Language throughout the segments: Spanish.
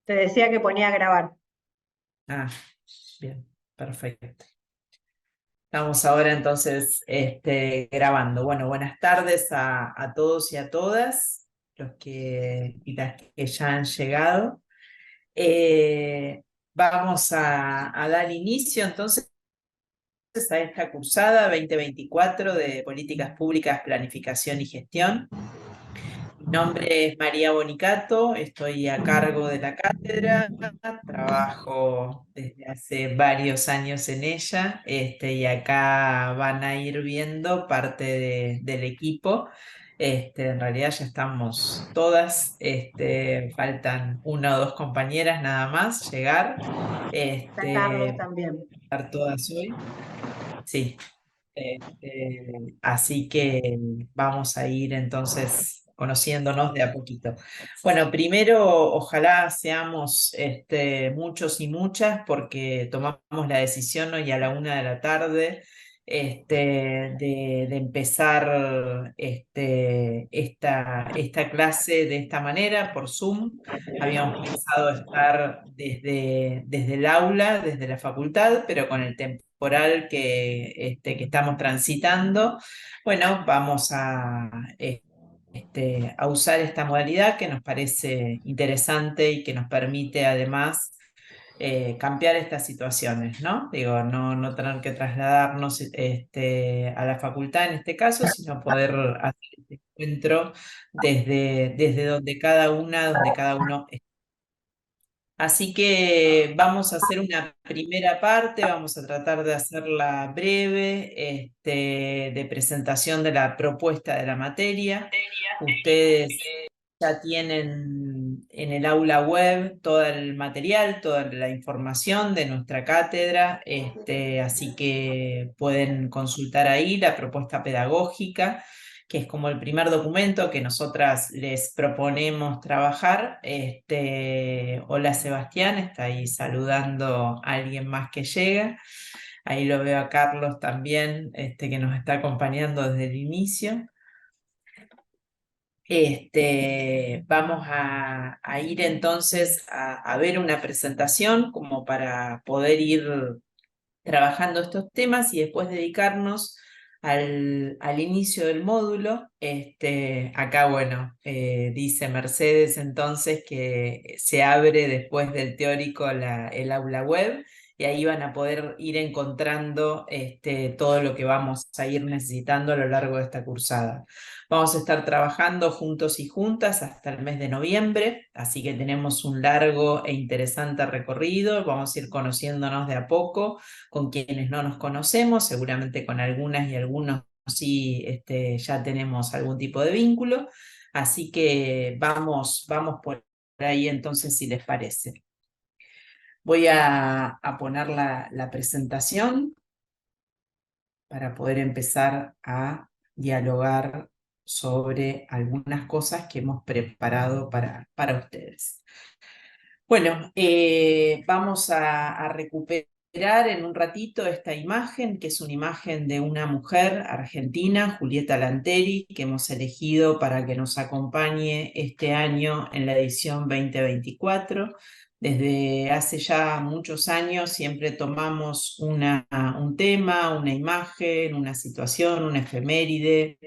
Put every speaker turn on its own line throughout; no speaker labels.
Te decía que ponía a grabar.
Ah, bien, perfecto. Estamos ahora entonces grabando. Bueno, buenas tardes a todos y a todas, los que y las que ya han llegado. Eh, Vamos a dar inicio entonces a esta cursada 2024 de Políticas Públicas, Planificación y Gestión. Mi nombre es María Bonicato, estoy a cargo de la cátedra, trabajo desde hace varios años en ella, y acá van a ir viendo parte del equipo. En realidad ya estamos todas, faltan una o dos compañeras nada más llegar,
Está Carlos
para
también.
estar todas hoy. Sí. Así que vamos a ir entonces conociéndonos de a poquito. Bueno, primero ojalá seamos muchos y muchas porque tomamos la decisión hoy a la 1 de la tarde de empezar esta clase de esta manera por Zoom. Habíamos pensado estar desde el aula, desde la facultad, pero con el temporal que estamos transitando, bueno, vamos a usar esta modalidad que nos parece interesante y que nos permite además cambiar estas situaciones, ¿no? Digo, no tener que trasladarnos a la facultad en este caso, sino poder hacer este encuentro desde donde cada uno. Así que vamos a hacer una primera parte, vamos a tratar de hacerla breve, de presentación de la propuesta de la materia. Ustedes ya tienen en el aula web todo el material, toda la información de nuestra cátedra, así que pueden consultar ahí la propuesta pedagógica, que es como el primer documento que nosotras les proponemos trabajar. Hola Sebastián, está ahí saludando a alguien más que llega. Ahí lo veo a Carlos también, que nos está acompañando desde el inicio. Vamos a ir entonces a ver una presentación como para poder ir trabajando estos temas y después dedicarnos al inicio del módulo. Acá, bueno, dice Mercedes entonces que se abre después del teórico el aula web y ahí van a poder ir encontrando todo lo que vamos a ir necesitando a lo largo de esta cursada. Vamos a estar trabajando juntos y juntas hasta el mes de noviembre, así que tenemos un largo e interesante recorrido. Vamos a ir conociéndonos de a poco con quienes no nos conocemos, seguramente con algunas y algunos sí ya tenemos algún tipo de vínculo, así que vamos por ahí entonces si les parece. Voy a poner la presentación para poder empezar a dialogar sobre algunas cosas que hemos preparado para ustedes. Bueno, vamos a recuperar en un ratito esta imagen, que es una imagen de una mujer argentina, Julieta Lanteri, que hemos elegido para que nos acompañe este año en la edición 2024. Desde hace ya muchos años siempre tomamos un tema, una imagen, una situación, una efeméride,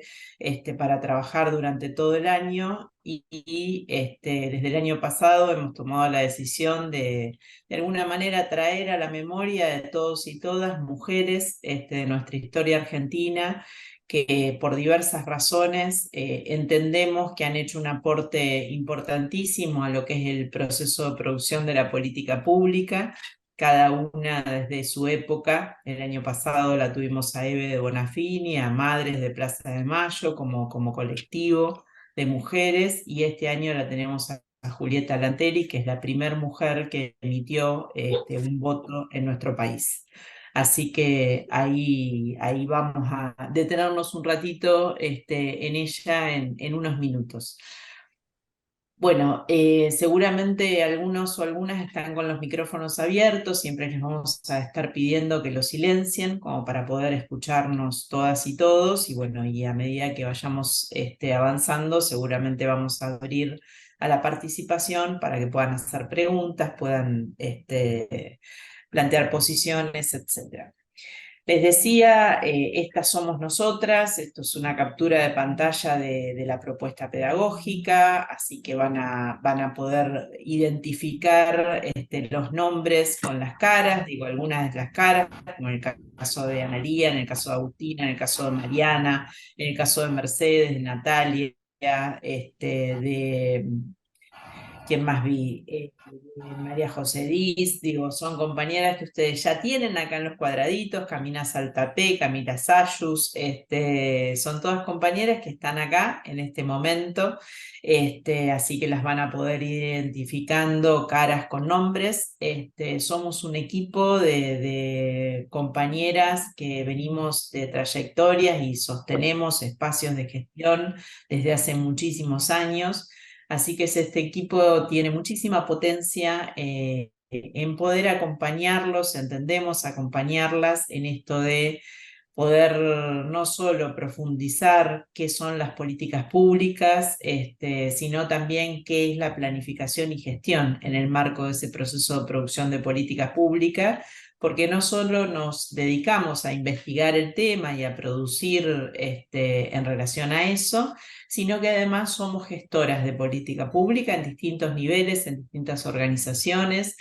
para trabajar durante todo el año y desde el año pasado hemos tomado la decisión de alguna manera traer a la memoria de todos y todas mujeres de nuestra historia argentina que por diversas razones entendemos que han hecho un aporte importantísimo a lo que es el proceso de producción de la política pública, cada una desde su época. El año pasado la tuvimos a Eve de Bonafini, a Madres de Plaza de Mayo como colectivo de mujeres, y este año la tenemos a Julieta Lanteri, que es la primera mujer que emitió un voto en nuestro país. Así que ahí vamos a detenernos un ratito en ella en unos minutos. Bueno, seguramente algunos o algunas están con los micrófonos abiertos, siempre les vamos a estar pidiendo que los silencien como para poder escucharnos todas y todos, y bueno, y a medida que vayamos avanzando, seguramente vamos a abrir a la participación para que puedan hacer preguntas, puedan plantear posiciones, etc. Les decía, estas somos nosotras, esto es una captura de pantalla de la propuesta pedagógica, así que van a poder identificar los nombres con las caras, digo algunas de las caras, como en el caso de Analía, en el caso de Agustina, en el caso de Mariana, en el caso de Mercedes, de Natalia, de ¿quién más vi? María José Diz, digo, son compañeras que ustedes ya tienen acá en los cuadraditos, Camila Saltapé, Camila Sayus, son todas compañeras que están acá en este momento, así que las van a poder ir identificando caras con nombres. Somos un equipo de compañeras que venimos de trayectorias y sostenemos espacios de gestión desde hace muchísimos años. Así que este equipo tiene muchísima potencia en poder acompañarlos, entendemos, acompañarlas en esto de poder no solo profundizar qué son las políticas públicas, sino también qué es la planificación y gestión en el marco de ese proceso de producción de políticas públicas, porque no solo nos dedicamos a investigar el tema y a producir en relación a eso, sino que además somos gestoras de política pública en distintos niveles, en distintas organizaciones.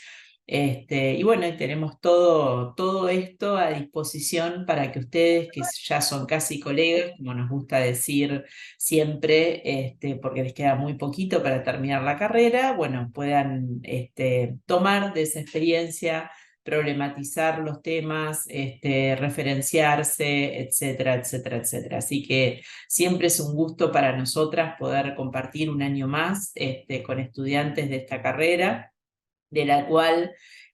Y bueno, y tenemos todo esto a disposición para que ustedes, que ya son casi colegas, como nos gusta decir siempre, porque les queda muy poquito para terminar la carrera, bueno, puedan tomar de esa experiencia, problematizar los temas, referenciarse, etcétera, etcétera, etcétera. Así que siempre es un gusto para nosotras poder compartir un año más con estudiantes de esta carrera, de la cual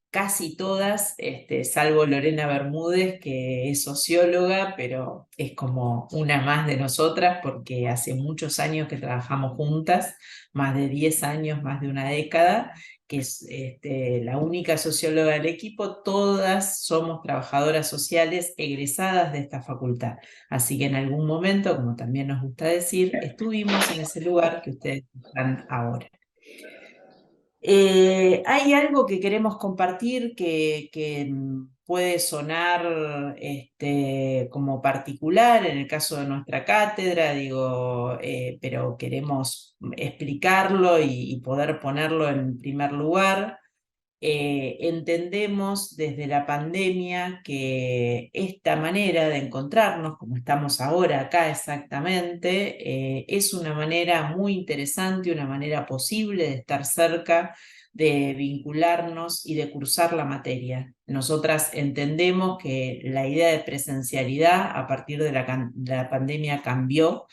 casi todas, salvo Lorena Bermúdez, que es socióloga, pero es como una más de nosotras porque hace muchos años que trabajamos juntas, más de 10 años, más de una década, que es la única socióloga del equipo, todas somos trabajadoras sociales egresadas de esta facultad. Así que en algún momento, como también nos gusta decir, estuvimos en ese lugar que ustedes están ahora. Hay algo que queremos compartir que puede sonar como particular en el caso de nuestra cátedra, digo, pero queremos explicarlo y poder ponerlo en primer lugar. Entendemos desde la pandemia que esta manera de encontrarnos, como estamos ahora acá exactamente, es una manera muy interesante, una manera posible de estar cerca, de vincularnos y de cursar la materia. Nosotras entendemos que la idea de presencialidad a partir de la pandemia cambió.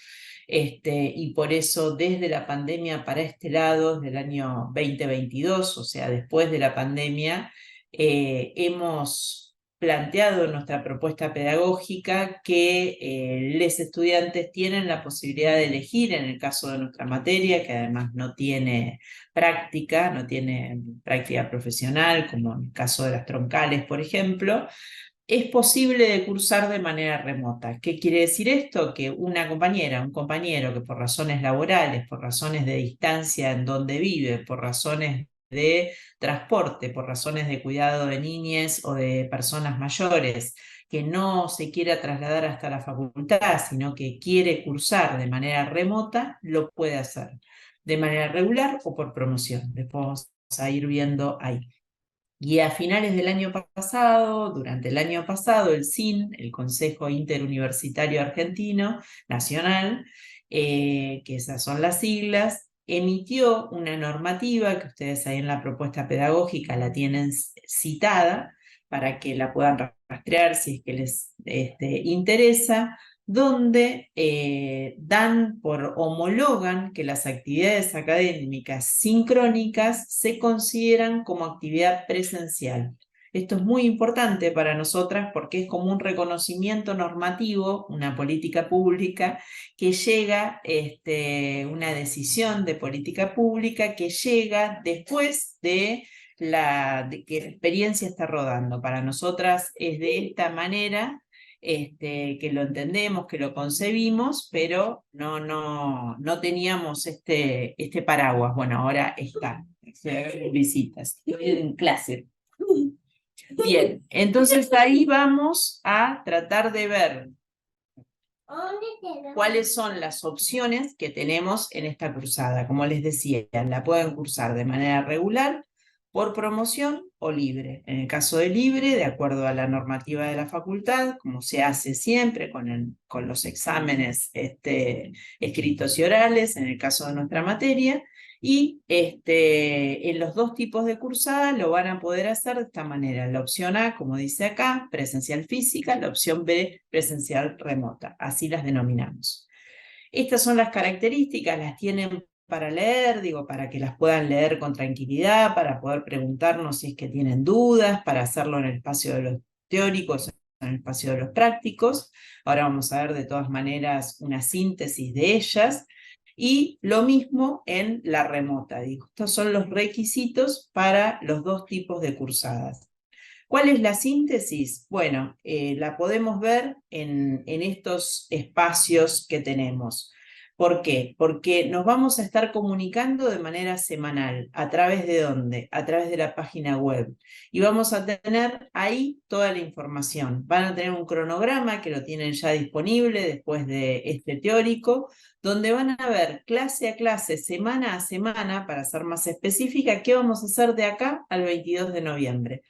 Y por eso desde la pandemia para este lado, desde el año 2022, o sea, después de la pandemia, hemos planteado en nuestra propuesta pedagógica que los estudiantes tienen la posibilidad de elegir en el caso de nuestra materia, que además no tiene práctica profesional, como en el caso de las troncales, por ejemplo, es posible de cursar de manera remota. ¿Qué quiere decir esto? Que una compañera, un compañero que por razones laborales, por razones de distancia en donde vive, por razones de transporte, por razones de cuidado de niñas o de personas mayores, que no se quiera trasladar hasta la facultad, sino que quiere cursar de manera remota, lo puede hacer de manera regular o por promoción. Después vamos a ir viendo ahí. Y a finales del año pasado, durante el año pasado, el CIN, el Consejo Interuniversitario Argentino Nacional, que esas son las siglas, emitió una normativa que ustedes ahí en la propuesta pedagógica la tienen citada para que la puedan rastrear si es que les interesa, donde homologan que las actividades académicas sincrónicas se consideran como actividad presencial. Esto es muy importante para nosotras porque es como un reconocimiento normativo, una política pública que llega, una decisión de política pública que llega después de que la experiencia está rodando. Para nosotras es de esta manera que lo entendemos, que lo concebimos, pero no teníamos este paraguas. Bueno, ahora está. Visitas. Estoy en clase. Bien, entonces ahí vamos a tratar de ver cuáles son las opciones que tenemos en esta cursada. Como les decía, la pueden cursar de manera regular, por promoción o libre. En el caso de libre, de acuerdo a la normativa de la facultad, como se hace siempre con los exámenes escritos y orales, en el caso de nuestra materia, y en los dos tipos de cursada lo van a poder hacer de esta manera. La opción A, como dice acá, presencial física, la opción B, presencial remota. Así las denominamos. Estas son las características, las tienen para leer, digo, para que las puedan leer con tranquilidad, para poder preguntarnos si es que tienen dudas, para hacerlo en el espacio de los teóricos, en el espacio de los prácticos. Ahora vamos a ver de todas maneras una síntesis de ellas. Y lo mismo en la remota. Digo, estos son los requisitos para los dos tipos de cursadas. ¿Cuál es la síntesis? Bueno, la podemos ver en estos espacios que tenemos. ¿Por qué? Porque nos vamos a estar comunicando de manera semanal. ¿A través de dónde? A través de la página web. Y vamos a tener ahí toda la información. Van a tener un cronograma que lo tienen ya disponible después de este teórico, donde van a ver clase a clase, semana a semana, para ser más específica, qué vamos a hacer de acá al 22 de noviembre.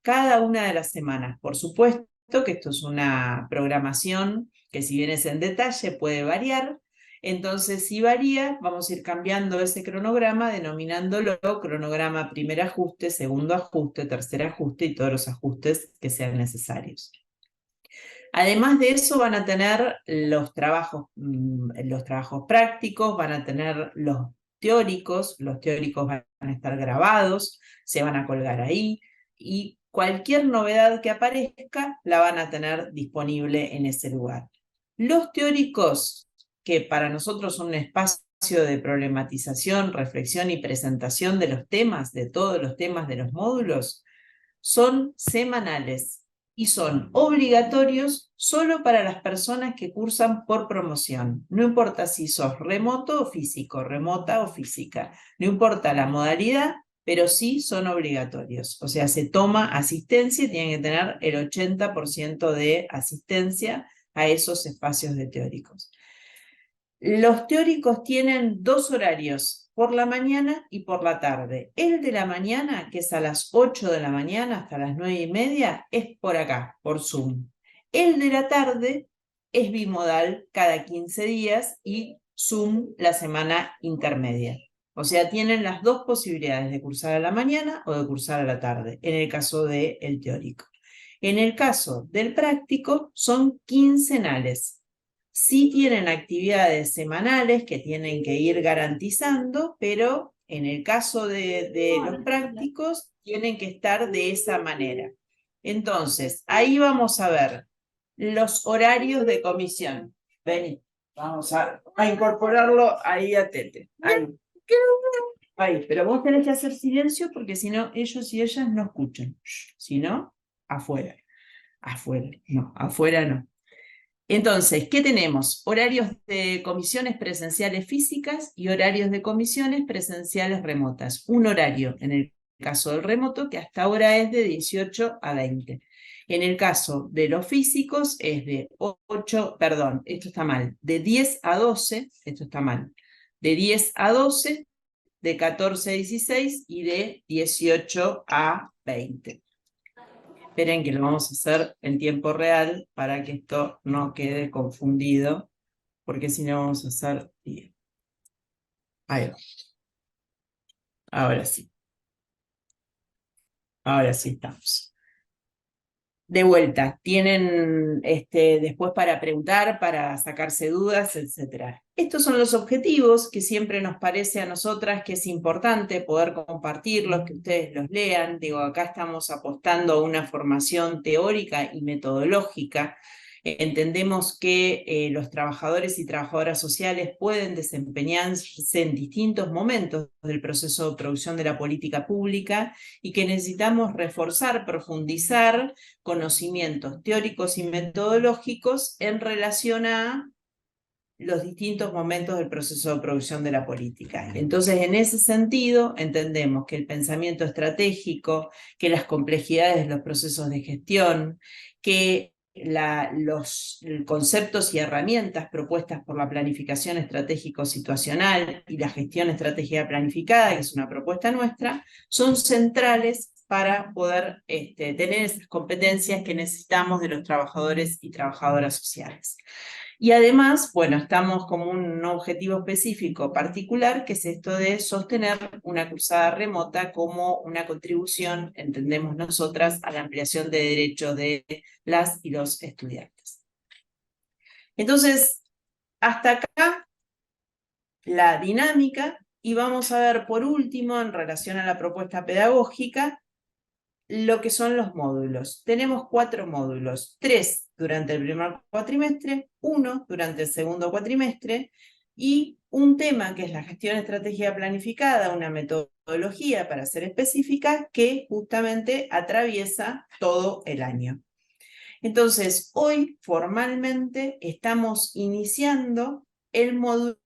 Cada una de las semanas. Por supuesto que esto es una programación que, si bien es en detalle, puede variar. Entonces, si varía, vamos a ir cambiando ese cronograma, denominándolo cronograma primer ajuste, segundo ajuste, tercer ajuste y todos los ajustes que sean necesarios. Además de eso, van a tener los trabajos prácticos, van a tener los teóricos van a estar grabados, se van a colgar ahí, y cualquier novedad que aparezca la van a tener disponible en ese lugar. Los teóricos, que para nosotros son un espacio de problematización, reflexión y presentación de los temas, de todos los temas de los módulos, son semanales y son obligatorios solo para las personas que cursan por promoción. No importa si sos remoto o físico, remota o física, no importa la modalidad, pero sí son obligatorios. O sea, se toma asistencia y tienen que tener el 80% de asistencia a esos espacios de teóricos. Los teóricos tienen dos horarios, por la mañana y por la tarde. El de la mañana, que es a las 8 de la mañana hasta las 9:30, es por acá, por Zoom. El de la tarde es bimodal cada 15 días y Zoom la semana intermedia. O sea, tienen las dos posibilidades de cursar a la mañana o de cursar a la tarde, en el caso del teórico. En el caso del práctico, son quincenales. Sí tienen actividades semanales que tienen que ir garantizando, pero en el caso de los prácticos tienen que estar de esa manera. Entonces, ahí vamos a ver los horarios de comisión. Vení, vamos a incorporarlo ahí a Tete. Ahí, pero vos tenés que hacer silencio porque si no, ellos y ellas no escuchan. Si no, afuera. Afuera, no, afuera no. Entonces, ¿qué tenemos? Horarios de comisiones presenciales físicas y horarios de comisiones presenciales remotas. Un horario, en el caso del remoto, que hasta ahora es de 18 a 20. En el caso de los físicos es de 8, perdón, esto está mal, de 10 a 12, esto está mal, de 10 a 12, de 14 a 16 y de 18 a 20. Esperen que lo vamos a hacer en tiempo real para que esto no quede confundido, porque si no vamos a hacer bien. Ahí va. Ahora sí. Ahora sí estamos. De vuelta, tienen después para preguntar, para sacarse dudas, etc. Estos son los objetivos que siempre nos parece a nosotras que es importante poder compartirlos, que ustedes los lean. Digo, acá estamos apostando a una formación teórica y metodológica. Entendemos que los trabajadores y trabajadoras sociales pueden desempeñarse en distintos momentos del proceso de producción de la política pública y que necesitamos reforzar, profundizar conocimientos teóricos y metodológicos en relación a los distintos momentos del proceso de producción de la política. Entonces, en ese sentido, entendemos que el pensamiento estratégico, que las complejidades de los procesos de gestión, que los conceptos y herramientas propuestas por la planificación estratégico-situacional y la gestión estratégica planificada, que es una propuesta nuestra, son centrales para poder tener esas competencias que necesitamos de los trabajadores y trabajadoras sociales. Y además, bueno, estamos como un objetivo específico particular, que es esto de sostener una cruzada remota como una contribución, entendemos nosotras, a la ampliación de derechos de las y los estudiantes. Entonces, hasta acá la dinámica, y vamos a ver por último, en relación a la propuesta pedagógica, lo que son los módulos. Tenemos 4 módulos, 3 durante el primer cuatrimestre, 1 durante el segundo cuatrimestre, y un tema que es la gestión estratégica planificada, una metodología para ser específica, que justamente atraviesa todo el año. Entonces, hoy formalmente estamos iniciando el módulo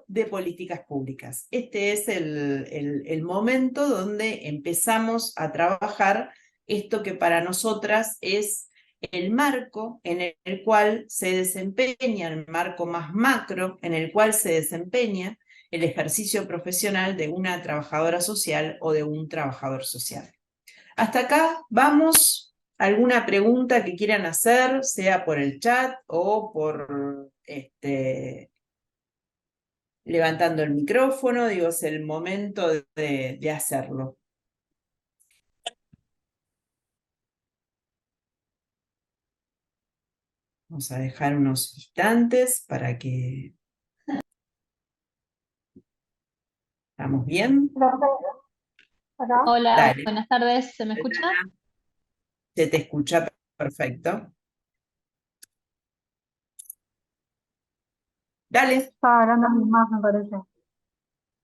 de políticas públicas. Este es el momento donde empezamos a trabajar esto que para nosotras es el marco en el cual se desempeña, el marco más macro en el cual se desempeña el ejercicio profesional de una trabajadora social o de un trabajador social. Hasta acá vamos. ¿Alguna pregunta que quieran hacer, sea por el chat o por levantando el micrófono? Digo, es el momento de hacerlo. Vamos a dejar unos instantes para que... ¿Estamos bien?
Hola,
Dale.
buenas tardes, ¿se me escucha?
Se te escucha perfecto. Dale.
Estaba hablando más, me parece.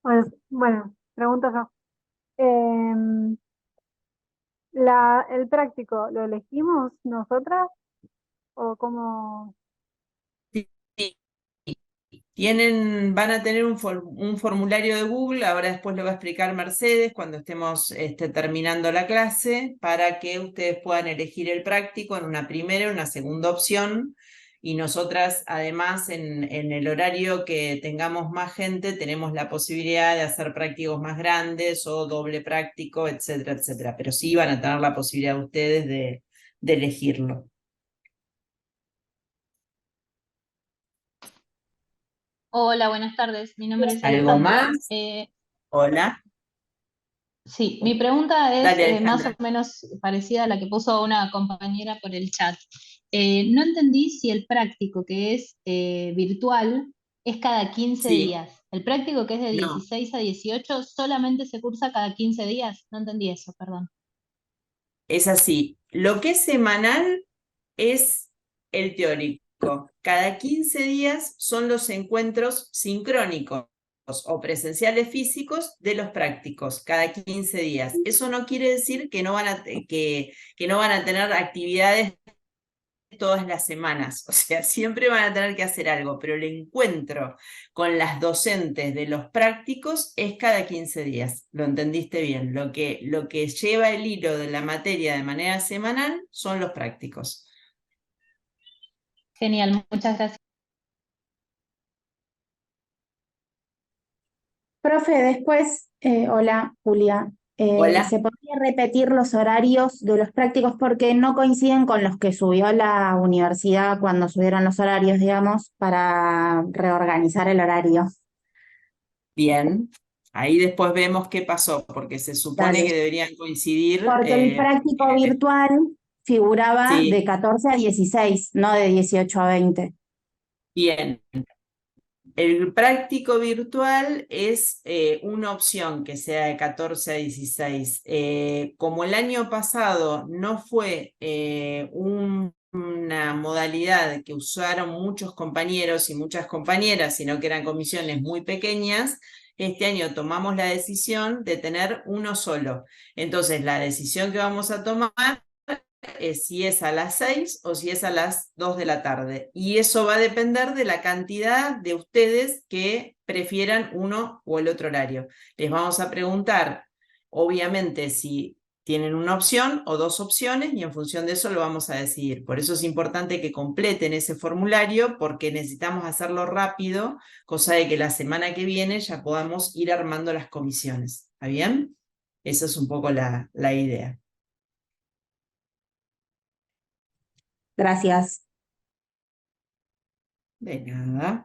Pues, bueno, pregunto yo. ¿El práctico lo elegimos nosotras o cómo?
Van a tener un formulario de Google, ahora después lo va a explicar Mercedes cuando estemos terminando la clase, para que ustedes puedan elegir el práctico en una primera y una segunda opción, y nosotras además en el horario que tengamos más gente, tenemos la posibilidad de hacer prácticos más grandes o doble práctico, etcétera, etcétera, pero sí van a tener la posibilidad ustedes de elegirlo.
Hola, buenas tardes, mi nombre es
¿Algo
Alejandra.
más? Hola.
Sí, mi pregunta es
Dale,
más o
Alejandra.
menos parecida a la que puso una compañera por el chat. No entendí si el práctico que es virtual es cada 15
Sí,
días. El práctico que es de
no.
16 a 18 solamente se cursa cada 15 días. No entendí eso, perdón.
Es así. Lo que es semanal es el teórico. Cada 15 días son los encuentros sincrónicos o presenciales físicos de los prácticos, cada 15 días. Eso no quiere decir que no van que no van a tener actividades todas las semanas, o sea, siempre van a tener que hacer algo, pero el encuentro con las docentes de los prácticos es cada 15 días, lo entendiste bien, lo que lleva el hilo de la materia de manera semanal son los prácticos.
Genial, muchas gracias.
Profe, después, hola Julia,
Hola.
¿se podría repetir los horarios de los prácticos porque no coinciden con los que subió la universidad cuando subieron los horarios, digamos, para reorganizar el horario?
Bien, ahí después vemos qué pasó, porque se supone
Dale.
que deberían coincidir.
Porque el práctico virtual figuraba de
Sí,
14 a 16, no de 18 a 20.
bien. El práctico virtual es una opción que sea de 14 a 16. Como el año pasado no fue un una modalidad que usaron muchos compañeros y muchas compañeras, sino que eran comisiones muy pequeñas, este año tomamos la decisión de tener uno solo. Entonces, la decisión que vamos a tomar es si es a las 6 o si es a las 2 de la tarde. Y eso va a depender de la cantidad de ustedes que prefieran uno o el otro horario. Les vamos a preguntar, obviamente, si tienen una opción o dos opciones y en función de eso lo vamos a decidir. Por eso es importante que completen ese formulario porque necesitamos hacerlo rápido, cosa de que la semana que viene ya podamos ir armando las comisiones. ¿Está bien? Esa es un poco la idea.
Gracias.
De nada.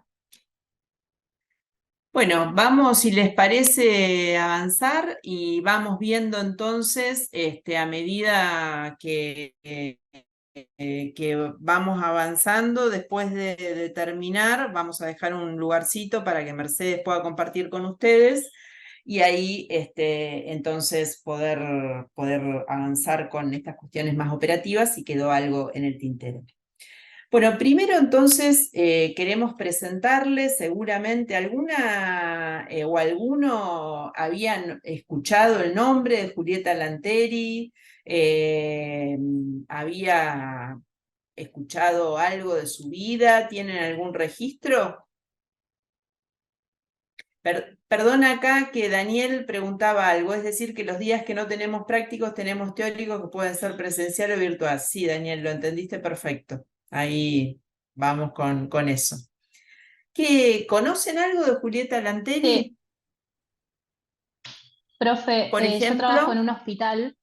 Bueno, vamos, si les parece, avanzar y vamos viendo entonces, a medida que vamos avanzando, después de terminar, vamos a dejar un lugarcito para que Mercedes pueda compartir con ustedes y ahí entonces poder avanzar con estas cuestiones más operativas si quedó algo en el tintero. Bueno, primero entonces queremos presentarles seguramente alguna o alguno habían escuchado el nombre de Julieta Lanteri, había escuchado algo de su vida, ¿tienen algún registro? Perdona acá que Daniel preguntaba algo, es decir, que los días que no tenemos prácticos tenemos teóricos que pueden ser presencial o virtual. Sí, Daniel, lo entendiste perfecto. Ahí vamos con eso. ¿Conocen algo de Julieta Lanteri?
Sí. Profe,
Por
yo
ejemplo.
trabajo en un hospital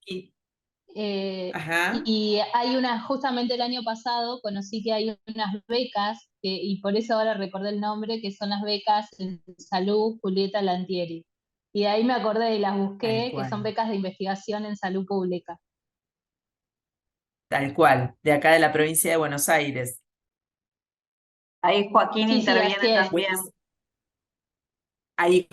Ajá.
y hay justamente el año pasado conocí que hay unas becas, y por eso ahora recordé el nombre, que son las becas en salud Julieta Lantieri. Y de ahí me acordé y las busqué, que son becas de investigación en salud pública.
Tal cual, de acá de la provincia de Buenos Aires.
Ahí Joaquín
Sí,
interviene
así es.
también.
Ahí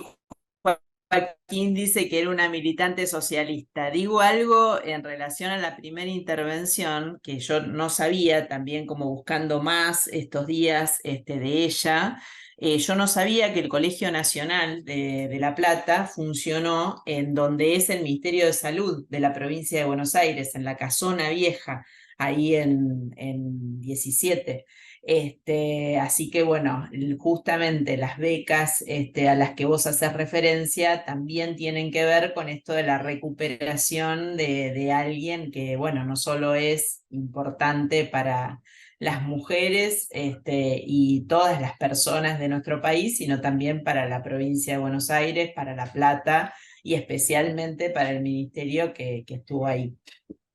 Joaquín dice que era una militante socialista. Digo algo en relación a la primera intervención, que yo no sabía, también como buscando más estos días de ella. Yo no sabía que el Colegio Nacional de La Plata funcionó en donde es el Ministerio de Salud de la provincia de Buenos Aires, en la Casona Vieja, ahí en 17. Así que bueno, justamente las becas a las que vos haces referencia también tienen que ver con esto de la recuperación de alguien que, bueno, no solo es importante para las mujeres y todas las personas de nuestro país, sino también para la provincia de Buenos Aires, para La Plata y especialmente para el ministerio que estuvo ahí.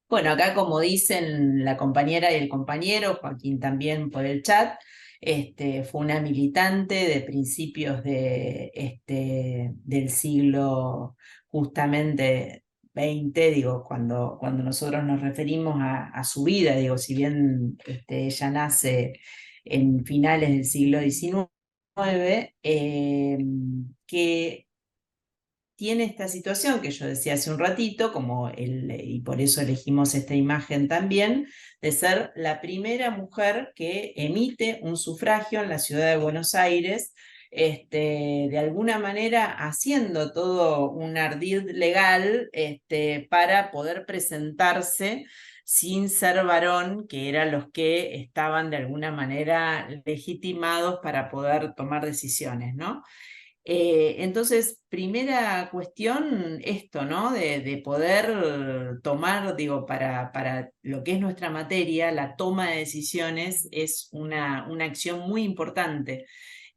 Bueno, acá como dicen la compañera y el compañero, Joaquín también por el chat, fue una militante de principios del siglo justamente XX, digo, cuando nosotros nos referimos a su vida, digo, si bien ella nace en finales del siglo XIX, que tiene esta situación que yo decía hace un ratito, y por eso elegimos esta imagen también, de ser la primera mujer que emite un sufragio en la ciudad de Buenos Aires, de alguna manera haciendo todo un ardid legal para poder presentarse sin ser varón, que eran los que estaban de alguna manera legitimados para poder tomar decisiones, ¿no? Entonces, primera cuestión, esto, ¿no? De poder tomar, digo, para lo que es nuestra materia, la toma de decisiones es una acción muy importante.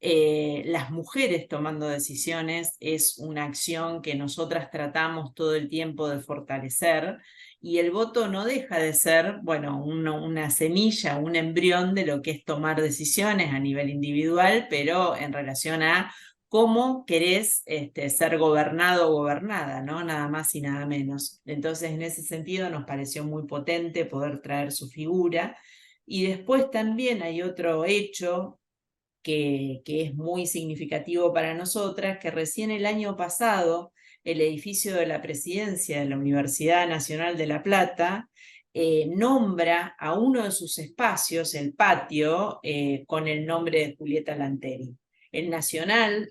Las mujeres tomando decisiones es una acción que nosotras tratamos todo el tiempo de fortalecer y el voto no deja de ser, bueno, una semilla, un embrión de lo que es tomar decisiones a nivel individual, pero en relación a cómo querés ser gobernado o gobernada, ¿no? Nada más y nada menos. Entonces, en ese sentido, nos pareció muy potente poder traer su figura. Y después también hay otro hecho que es muy significativo para nosotras, que recién el año pasado, el edificio de la presidencia de la Universidad Nacional de La Plata nombra a uno de sus espacios, el patio, con el nombre de Julieta Lanteri. El Nacional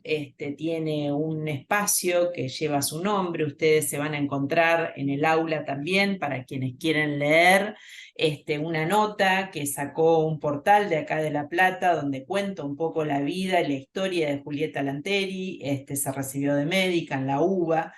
tiene un espacio que lleva su nombre, ustedes se van a encontrar en el aula también, para quienes quieren leer, una nota que sacó un portal de acá de La Plata, donde cuenta un poco la vida y la historia de Julieta Lanteri. Se recibió de médica en la UBA,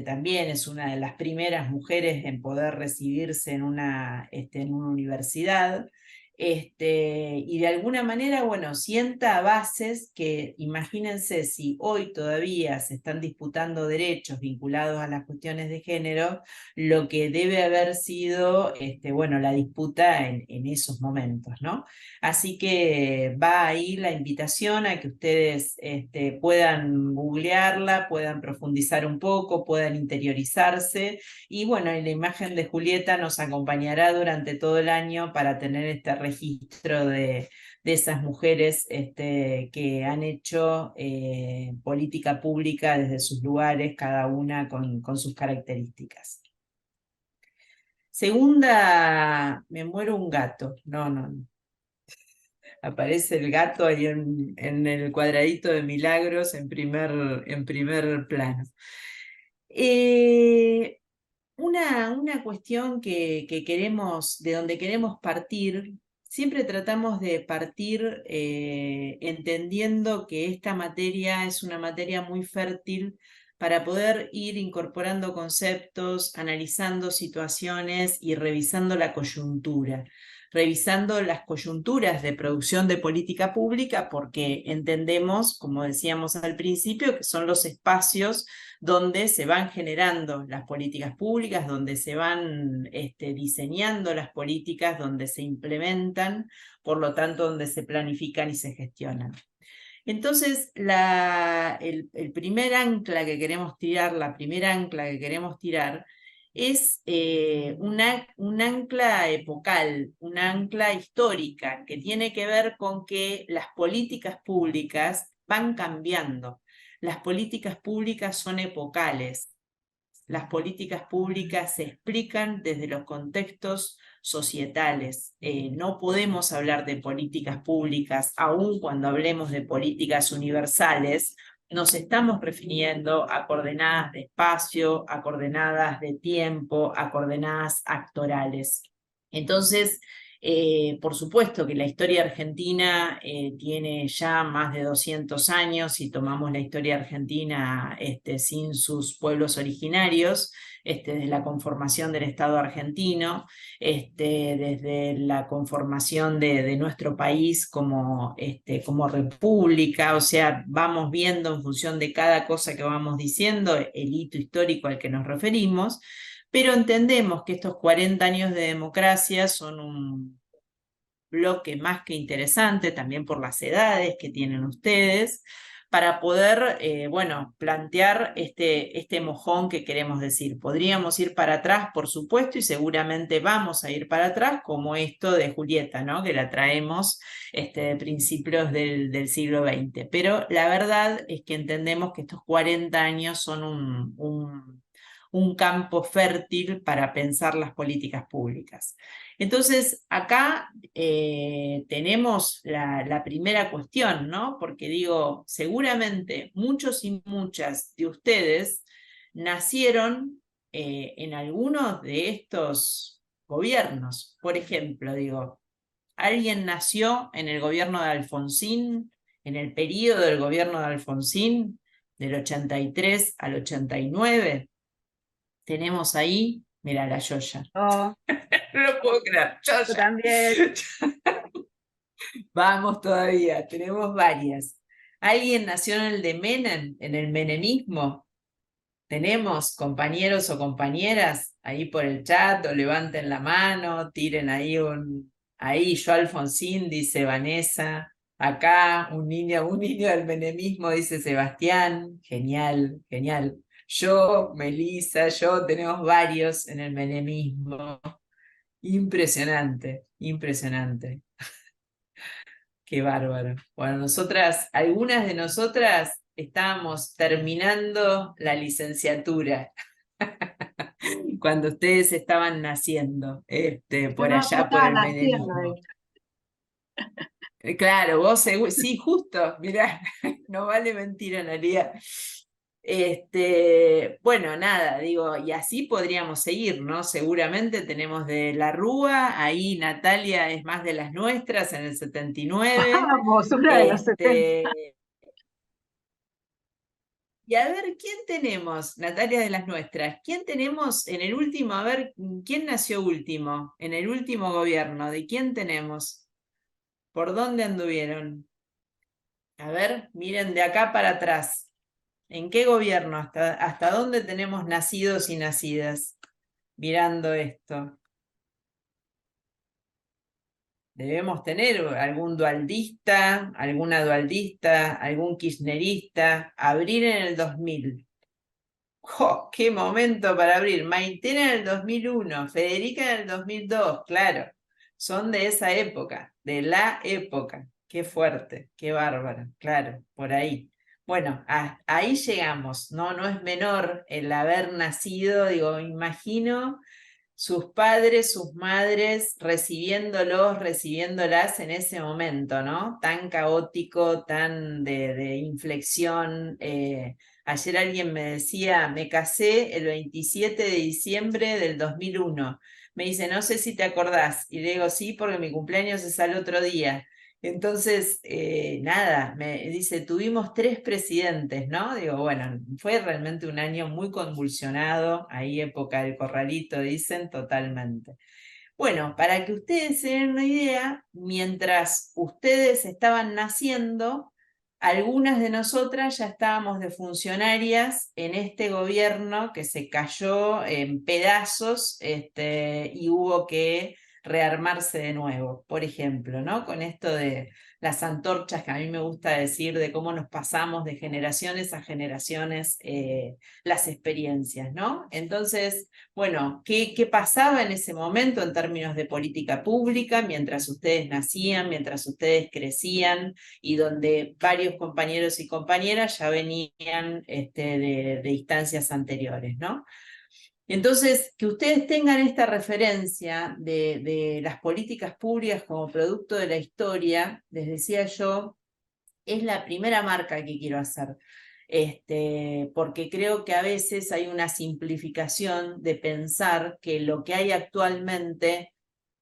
también es una de las primeras mujeres en poder recibirse en una universidad. Y de alguna manera, bueno, sienta bases que, imagínense, si hoy todavía se están disputando derechos vinculados a las cuestiones de género, lo que debe haber sido, bueno, la disputa en esos momentos, ¿no? Así que va ahí la invitación a que ustedes puedan googlearla, puedan profundizar un poco, puedan interiorizarse, y bueno, y la imagen de Julieta nos acompañará durante todo el año para tener este registro de esas mujeres que han hecho política pública desde sus lugares, cada una con sus características. Segunda, me muero un gato. No. Aparece el gato ahí en el cuadradito de Milagros en primer plano. Una cuestión que queremos, de donde queremos partir, siempre tratamos de partir entendiendo que esta materia es una materia muy fértil para poder ir incorporando conceptos, analizando situaciones y revisando la coyuntura, revisando las coyunturas de producción de política pública, porque entendemos, como decíamos al principio, que son los espacios donde se van generando las políticas públicas, donde se van diseñando las políticas, donde se implementan, por lo tanto, donde se planifican y se gestionan. Entonces, el primer ancla que queremos tirar, la primera ancla que queremos tirar, es un ancla epocal, un ancla histórica, que tiene que ver con que las políticas públicas van cambiando. Las políticas públicas son epocales. Las políticas públicas se explican desde los contextos societales. No podemos hablar de políticas públicas, aun cuando hablemos de políticas universales, nos estamos refiriendo a coordenadas de espacio, a coordenadas de tiempo, a coordenadas actorales. Entonces, por supuesto que la historia argentina tiene ya más de 200 años, si tomamos la historia argentina sin sus pueblos originarios, desde la conformación del Estado argentino, desde la conformación de nuestro país como república, o sea, vamos viendo en función de cada cosa que vamos diciendo el hito histórico al que nos referimos, pero entendemos que estos 40 años de democracia son un bloque más que interesante, también por las edades que tienen ustedes, para poder, bueno, plantear este mojón que queremos decir. Podríamos ir para atrás, por supuesto, y seguramente vamos a ir para atrás, como esto de Julieta, ¿no? Que la traemos de principios del siglo XX. Pero la verdad es que entendemos que estos 40 años son un campo fértil para pensar las políticas públicas. Entonces, acá tenemos la primera cuestión, ¿no? Porque digo, seguramente muchos y muchas de ustedes nacieron en algunos de estos gobiernos. Por ejemplo, digo, ¿alguien nació en el gobierno de Alfonsín, en el periodo del gobierno de Alfonsín, del 83 al 89? Tenemos ahí, mira la Yoya.
Oh,
No lo puedo creer.
yo
Yoya.
también.
Vamos todavía, tenemos varias. ¿Alguien nació en el de Menem, en el menemismo? ¿Tenemos compañeros o compañeras ahí por el chat? O levanten la mano, tiren ahí Ahí, yo Alfonsín, dice Vanessa. Acá, un niño del menemismo, dice Sebastián. Genial, genial. Yo, Melissa, tenemos varios en el menemismo. Impresionante, impresionante. Qué bárbaro. Bueno, algunas de nosotras estábamos terminando la licenciatura cuando ustedes estaban naciendo,
Yo
por
no
allá por
estaba
el
naciendo,
menemismo. Claro, vos sí, justo, mirá, no vale mentir, Analia. Bueno, nada, digo, y así podríamos seguir, ¿no? Seguramente tenemos de la Rúa, ahí Natalia es más de las nuestras, en el 79.
Vamos, una de los 70.
Y a ver, ¿quién tenemos? Natalia de las nuestras. ¿Quién tenemos en el último? A ver, ¿quién nació último? En el último gobierno, ¿de quién tenemos? ¿Por dónde anduvieron? A ver, miren de acá para atrás. ¿En qué gobierno? ¿Hasta dónde tenemos nacidos y nacidas? Mirando esto. Debemos tener algún dualdista, alguna dualdista, algún kirchnerista. Abrir en el 2000. ¡Jo! ¡Qué momento para abrir! Maitena en el 2001, Federica en el 2002, claro. Son de esa época, de la época. Qué fuerte, qué bárbaro, claro, por ahí. Bueno, ahí llegamos, ¿no? No es menor el haber nacido, digo, imagino sus padres, sus madres, recibiéndolos, recibiéndolas en ese momento, ¿no? Tan caótico, tan de inflexión. Ayer alguien me decía, me casé el 27 de diciembre del 2001. Me dice, no sé si te acordás. Y le digo, sí, porque mi cumpleaños es al otro día. Entonces, nada, me dice, tuvimos 3 presidentes, ¿no? Digo, bueno, fue realmente un año muy convulsionado, ahí época del corralito, dicen, totalmente. Bueno, para que ustedes se den una idea, mientras ustedes estaban naciendo, algunas de nosotras ya estábamos de funcionarias en este gobierno que se cayó en pedazos, y hubo que rearmarse de nuevo, por ejemplo, ¿no? Con esto de las antorchas que a mí me gusta decir, de cómo nos pasamos de generaciones a generaciones las experiencias, ¿no? Entonces, bueno, ¿qué pasaba en ese momento en términos de política pública mientras ustedes nacían, mientras ustedes crecían y donde varios compañeros y compañeras ya venían de instancias anteriores, ¿no? Entonces, que ustedes tengan esta referencia de las políticas públicas como producto de la historia, les decía yo, es la primera marca que quiero hacer. Porque creo que a veces hay una simplificación de pensar que lo que hay actualmente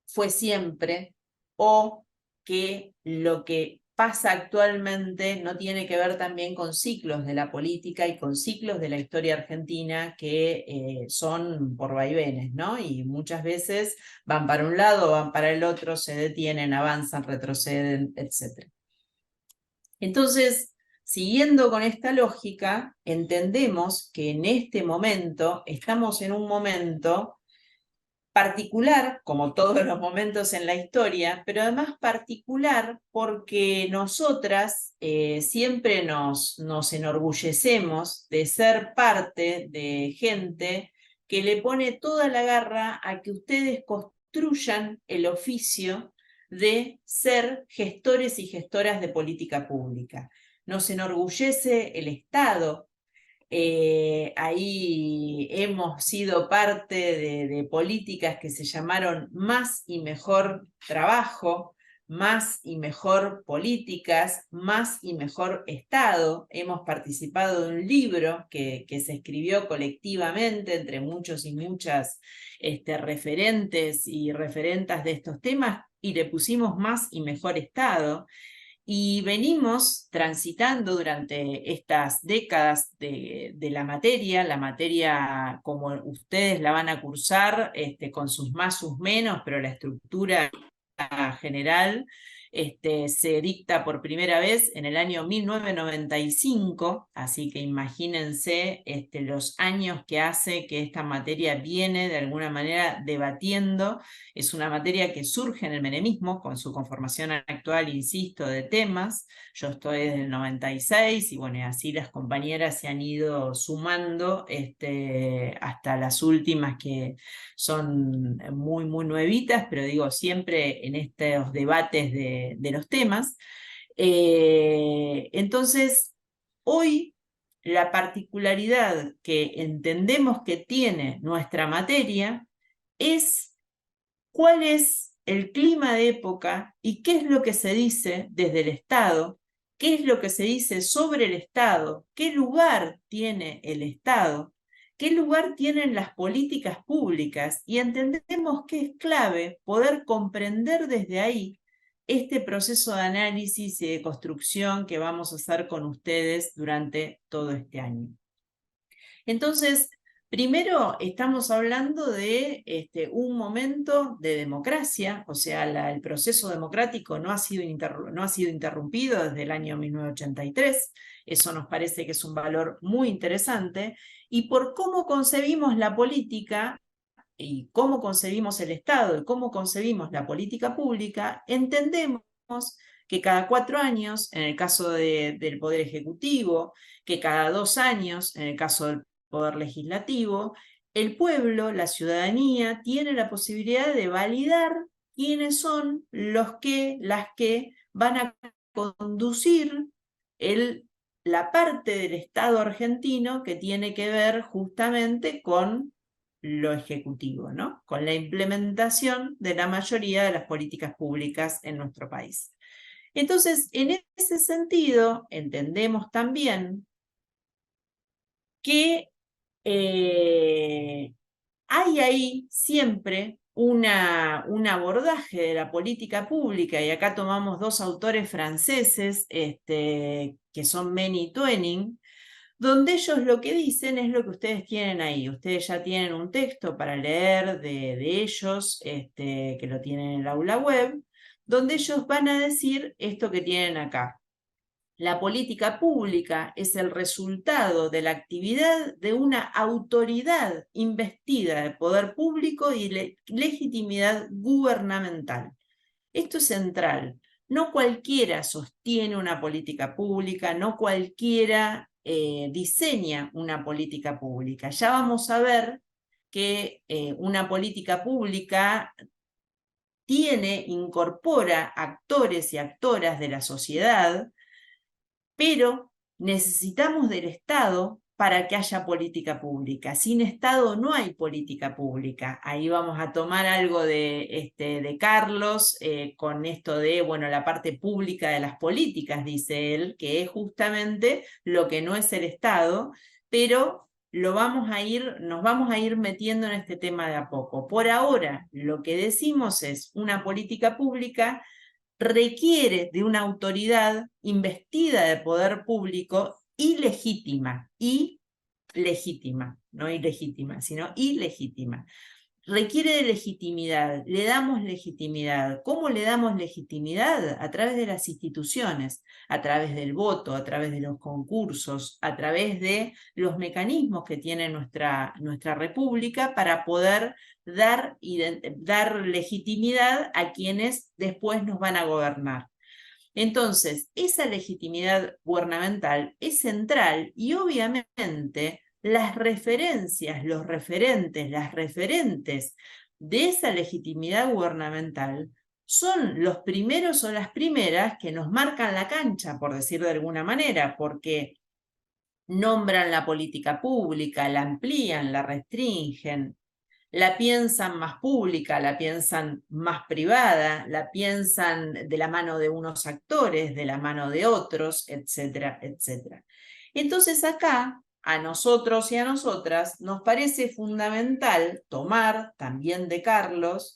fue siempre o que lo que pasa actualmente no tiene que ver también con ciclos de la política y con ciclos de la historia argentina que son por vaivenes, ¿no? Y muchas veces van para un lado, van para el otro, se detienen, avanzan, retroceden, etc. Entonces, siguiendo con esta lógica, entendemos que en este momento estamos en un momento particular, como todos los momentos en la historia, pero además particular porque nosotras siempre nos enorgullecemos de ser parte de gente que le pone toda la garra a que ustedes construyan el oficio de ser gestores y gestoras de política pública. Nos enorgullece el Estado. Ahí hemos sido parte de políticas que se llamaron Más y Mejor Trabajo, Más y Mejor Políticas, Más y Mejor Estado. Hemos participado de un libro que se escribió colectivamente entre muchos y muchas referentes y referentas de estos temas y le pusimos Más y Mejor Estado. Y venimos transitando durante estas décadas de la materia como ustedes la van a cursar, con sus más, sus menos, pero la estructura general se dicta por primera vez en el año 1995, así que imagínense los años que hace que esta materia viene de alguna manera debatiendo. Es una materia que surge en el menemismo con su conformación actual, insisto, de temas. Yo estoy desde el 96 y bueno, así las compañeras se han ido sumando hasta las últimas que son muy, muy nuevitas, pero digo, siempre en estos debates de los temas. Entonces, hoy la particularidad que entendemos que tiene nuestra materia es cuál es el clima de época y qué es lo que se dice desde el Estado, qué es lo que se dice sobre el Estado, qué lugar tiene el Estado, qué lugar tienen las políticas públicas, y entendemos que es clave poder comprender desde ahí este proceso de análisis y de construcción que vamos a hacer con ustedes durante todo este año. Entonces, primero estamos hablando de un momento de democracia, o sea, el proceso democrático no ha sido interrumpido desde el año 1983, eso nos parece que es un valor muy interesante, y por cómo concebimos la política, y cómo concebimos el Estado, y cómo concebimos la política pública, entendemos que cada 4 años, en el caso del Poder Ejecutivo, que cada 2 años, en el caso del Poder Legislativo, el pueblo, la ciudadanía, tiene la posibilidad de validar quiénes son las que van a conducir la parte del Estado argentino que tiene que ver justamente con lo ejecutivo, ¿no? Con la implementación de la mayoría de las políticas públicas en nuestro país. Entonces, en ese sentido, entendemos también que hay ahí siempre un abordaje de la política pública, y acá tomamos 2 autores franceses, que son Meany y Twining, donde ellos lo que dicen es lo que ustedes tienen ahí. Ustedes ya tienen un texto para leer de ellos, que lo tienen en el aula web, donde ellos van a decir esto que tienen acá. La política pública es el resultado de la actividad de una autoridad investida de poder público y legitimidad gubernamental. Esto es central. No cualquiera sostiene una política pública, no cualquiera diseña una política pública. Ya vamos a ver que una política pública incorpora actores y actoras de la sociedad, pero necesitamos del Estado para que haya política pública. Sin Estado no hay política pública. Ahí vamos a tomar algo de Carlos, con esto de, bueno, la parte pública de las políticas, dice él, que es justamente lo que no es el Estado, pero nos vamos a ir metiendo en este tema de a poco. Por ahora, lo que decimos es una política pública requiere de una autoridad investida de poder público y legítima, no ilegítima, sino ilegítima. Requiere de legitimidad, le damos legitimidad. ¿Cómo le damos legitimidad? A través de las instituciones, a través del voto, a través de los concursos, a través de los mecanismos que tiene nuestra república para poder dar legitimidad a quienes después nos van a gobernar. Entonces, esa legitimidad gubernamental es central, y obviamente las referencias, los referentes, las referentes de esa legitimidad gubernamental son los primeros o las primeras que nos marcan la cancha, por decir de alguna manera, porque nombran la política pública, la amplían, la restringen, la piensan más pública, la piensan más privada, la piensan de la mano de unos actores, de la mano de otros, etcétera, etcétera. Entonces acá, a nosotros y a nosotras, nos parece fundamental tomar, también de Carlos,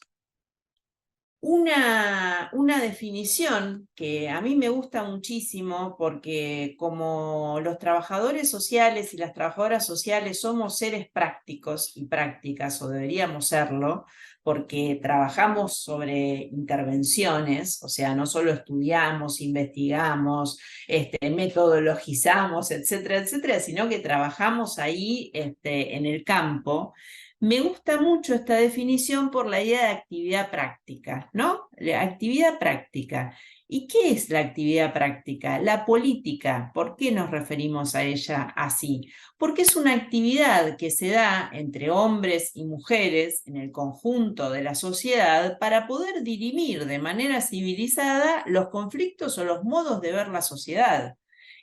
una definición que a mí me gusta muchísimo, porque como los trabajadores sociales y las trabajadoras sociales somos seres prácticos y prácticas, o deberíamos serlo, porque trabajamos sobre intervenciones, o sea, no solo estudiamos, investigamos, metodologizamos, etcétera, etcétera, sino que trabajamos ahí en el campo. Me gusta mucho esta definición por la idea de actividad práctica, ¿no? La actividad práctica. ¿Y qué es la actividad práctica? La política. ¿Por qué nos referimos a ella así? Porque es una actividad que se da entre hombres y mujeres en el conjunto de la sociedad para poder dirimir de manera civilizada los conflictos o los modos de ver la sociedad.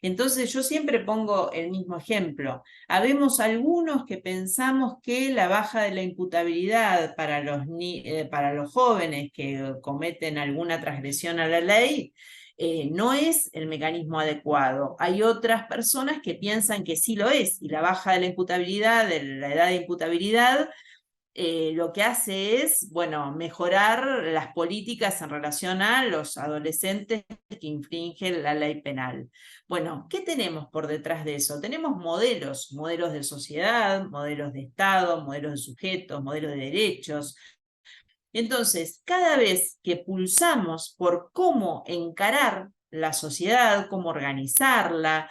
Entonces yo siempre pongo el mismo ejemplo. Habemos algunos que pensamos que la baja de la imputabilidad para los jóvenes que cometen alguna transgresión a la ley no es el mecanismo adecuado. Hay otras personas que piensan que sí lo es, y la baja de la imputabilidad, de la edad de imputabilidad, lo que hace es, bueno, mejorar las políticas en relación a los adolescentes que infringen la ley penal. Bueno, ¿qué tenemos por detrás de eso? Tenemos modelos de sociedad, modelos de Estado, modelos de sujetos, modelos de derechos. Entonces, cada vez que pulsamos por cómo encarar la sociedad, cómo organizarla,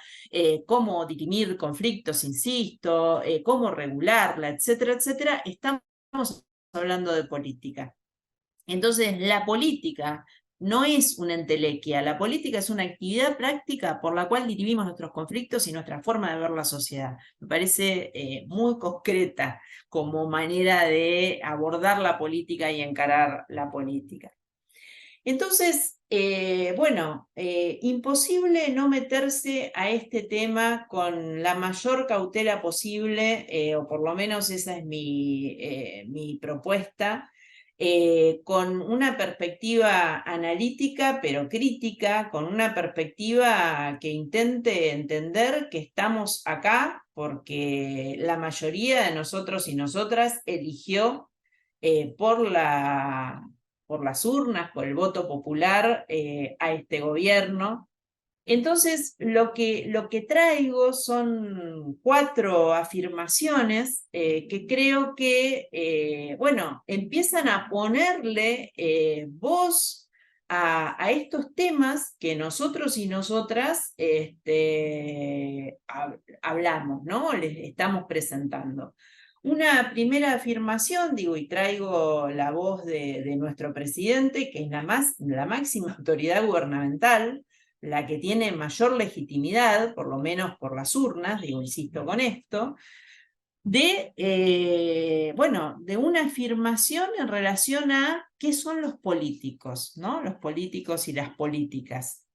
cómo dirimir conflictos, insisto, cómo regularla, etcétera, etcétera, estamos hablando de política. Entonces, la política no es una entelequia, la política es una actividad práctica por la cual dirimimos nuestros conflictos y nuestra forma de ver la sociedad. Me parece muy concreta como manera de abordar la política y encarar la política. Entonces, bueno, imposible no meterse a este tema con la mayor cautela posible, o por lo menos esa es mi propuesta, con una perspectiva analítica pero crítica, con una perspectiva que intente entender que estamos acá porque la mayoría de nosotros y nosotras eligió por las urnas, por el voto popular, a este gobierno. Entonces, lo que traigo son 4 afirmaciones que creo que, bueno, empiezan a ponerle voz a estos temas que nosotros y nosotras hablamos, ¿no? Les estamos presentando. Una primera afirmación, digo, y traigo la voz de nuestro presidente, que es la máxima autoridad gubernamental, la que tiene mayor legitimidad, por lo menos por las urnas, digo, insisto con esto, bueno, de una afirmación en relación a qué son los políticos, ¿no? Los políticos y las políticas.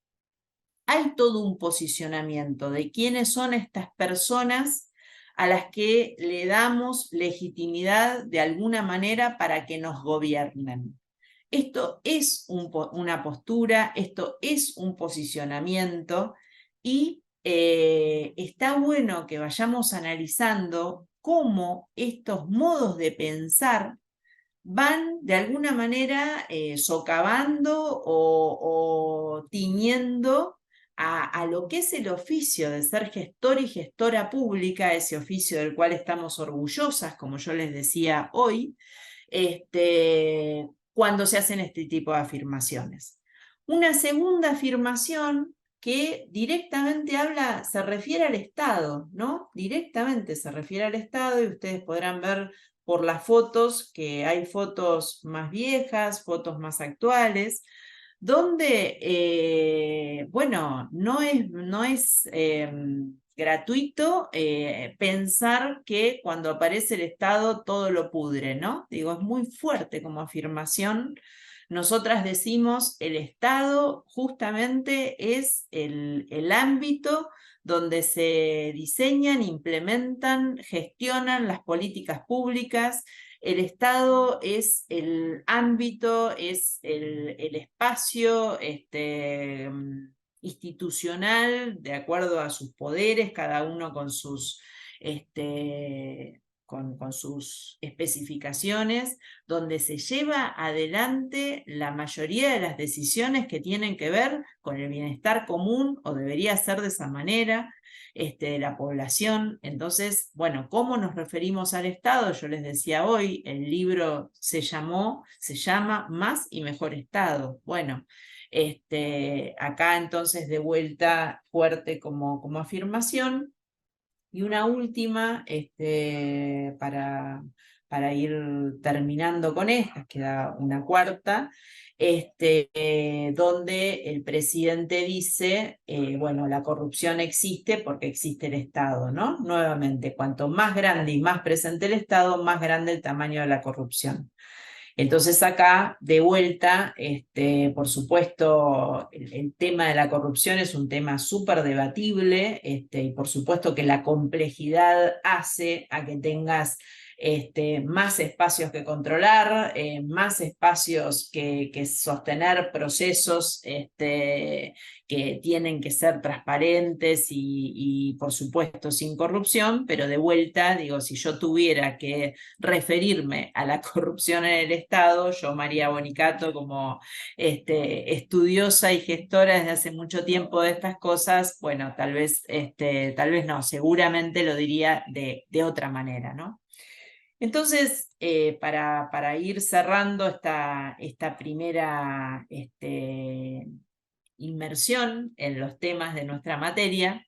Hay todo un posicionamiento de quiénes son estas personas a las que le damos legitimidad de alguna manera para que nos gobiernen. Esto es una postura, esto es un posicionamiento y está bueno que vayamos analizando cómo estos modos de pensar van de alguna manera socavando o tiñendo a lo que es el oficio de ser gestor y gestora pública, ese oficio del cual estamos orgullosas, como yo les decía hoy, cuando se hacen este tipo de afirmaciones. Una segunda afirmación que directamente se refiere al Estado, ¿no? Directamente se refiere al Estado, y ustedes podrán ver por las fotos que hay fotos más viejas, fotos más actuales, donde, bueno, no es gratuito pensar que cuando aparece el Estado todo lo pudre, ¿no? Digo, es muy fuerte como afirmación. Nosotras decimos, el Estado justamente es el ámbito donde se diseñan, implementan, gestionan las políticas públicas. El Estado es el ámbito, es el espacio institucional, de acuerdo a sus poderes, cada uno con sus especificaciones, donde se lleva adelante la mayoría de las decisiones que tienen que ver con el bienestar común, o debería ser de esa manera, de la población. Entonces, bueno, ¿cómo nos referimos al Estado? Yo les decía hoy, el libro se llama Más y Mejor Estado. Bueno, acá entonces de vuelta fuerte como afirmación. Y una última, para ir terminando con esta, queda una cuarta, donde el presidente dice, bueno, la corrupción existe porque existe el Estado, ¿no? Nuevamente, cuanto más grande y más presente el Estado, más grande el tamaño de la corrupción. Entonces acá, de vuelta, por supuesto, el tema de la corrupción es un tema súper debatible, y por supuesto que la complejidad hace a que tengas más espacios que controlar, más espacios que sostener procesos que tienen que ser transparentes y, por supuesto, sin corrupción, pero de vuelta, digo, si yo tuviera que referirme a la corrupción en el Estado, yo, María Bonicato, como estudiosa y gestora desde hace mucho tiempo de estas cosas, bueno, tal vez no, seguramente lo diría de otra manera, ¿no? Entonces, para ir cerrando esta primera inmersión en los temas de nuestra materia,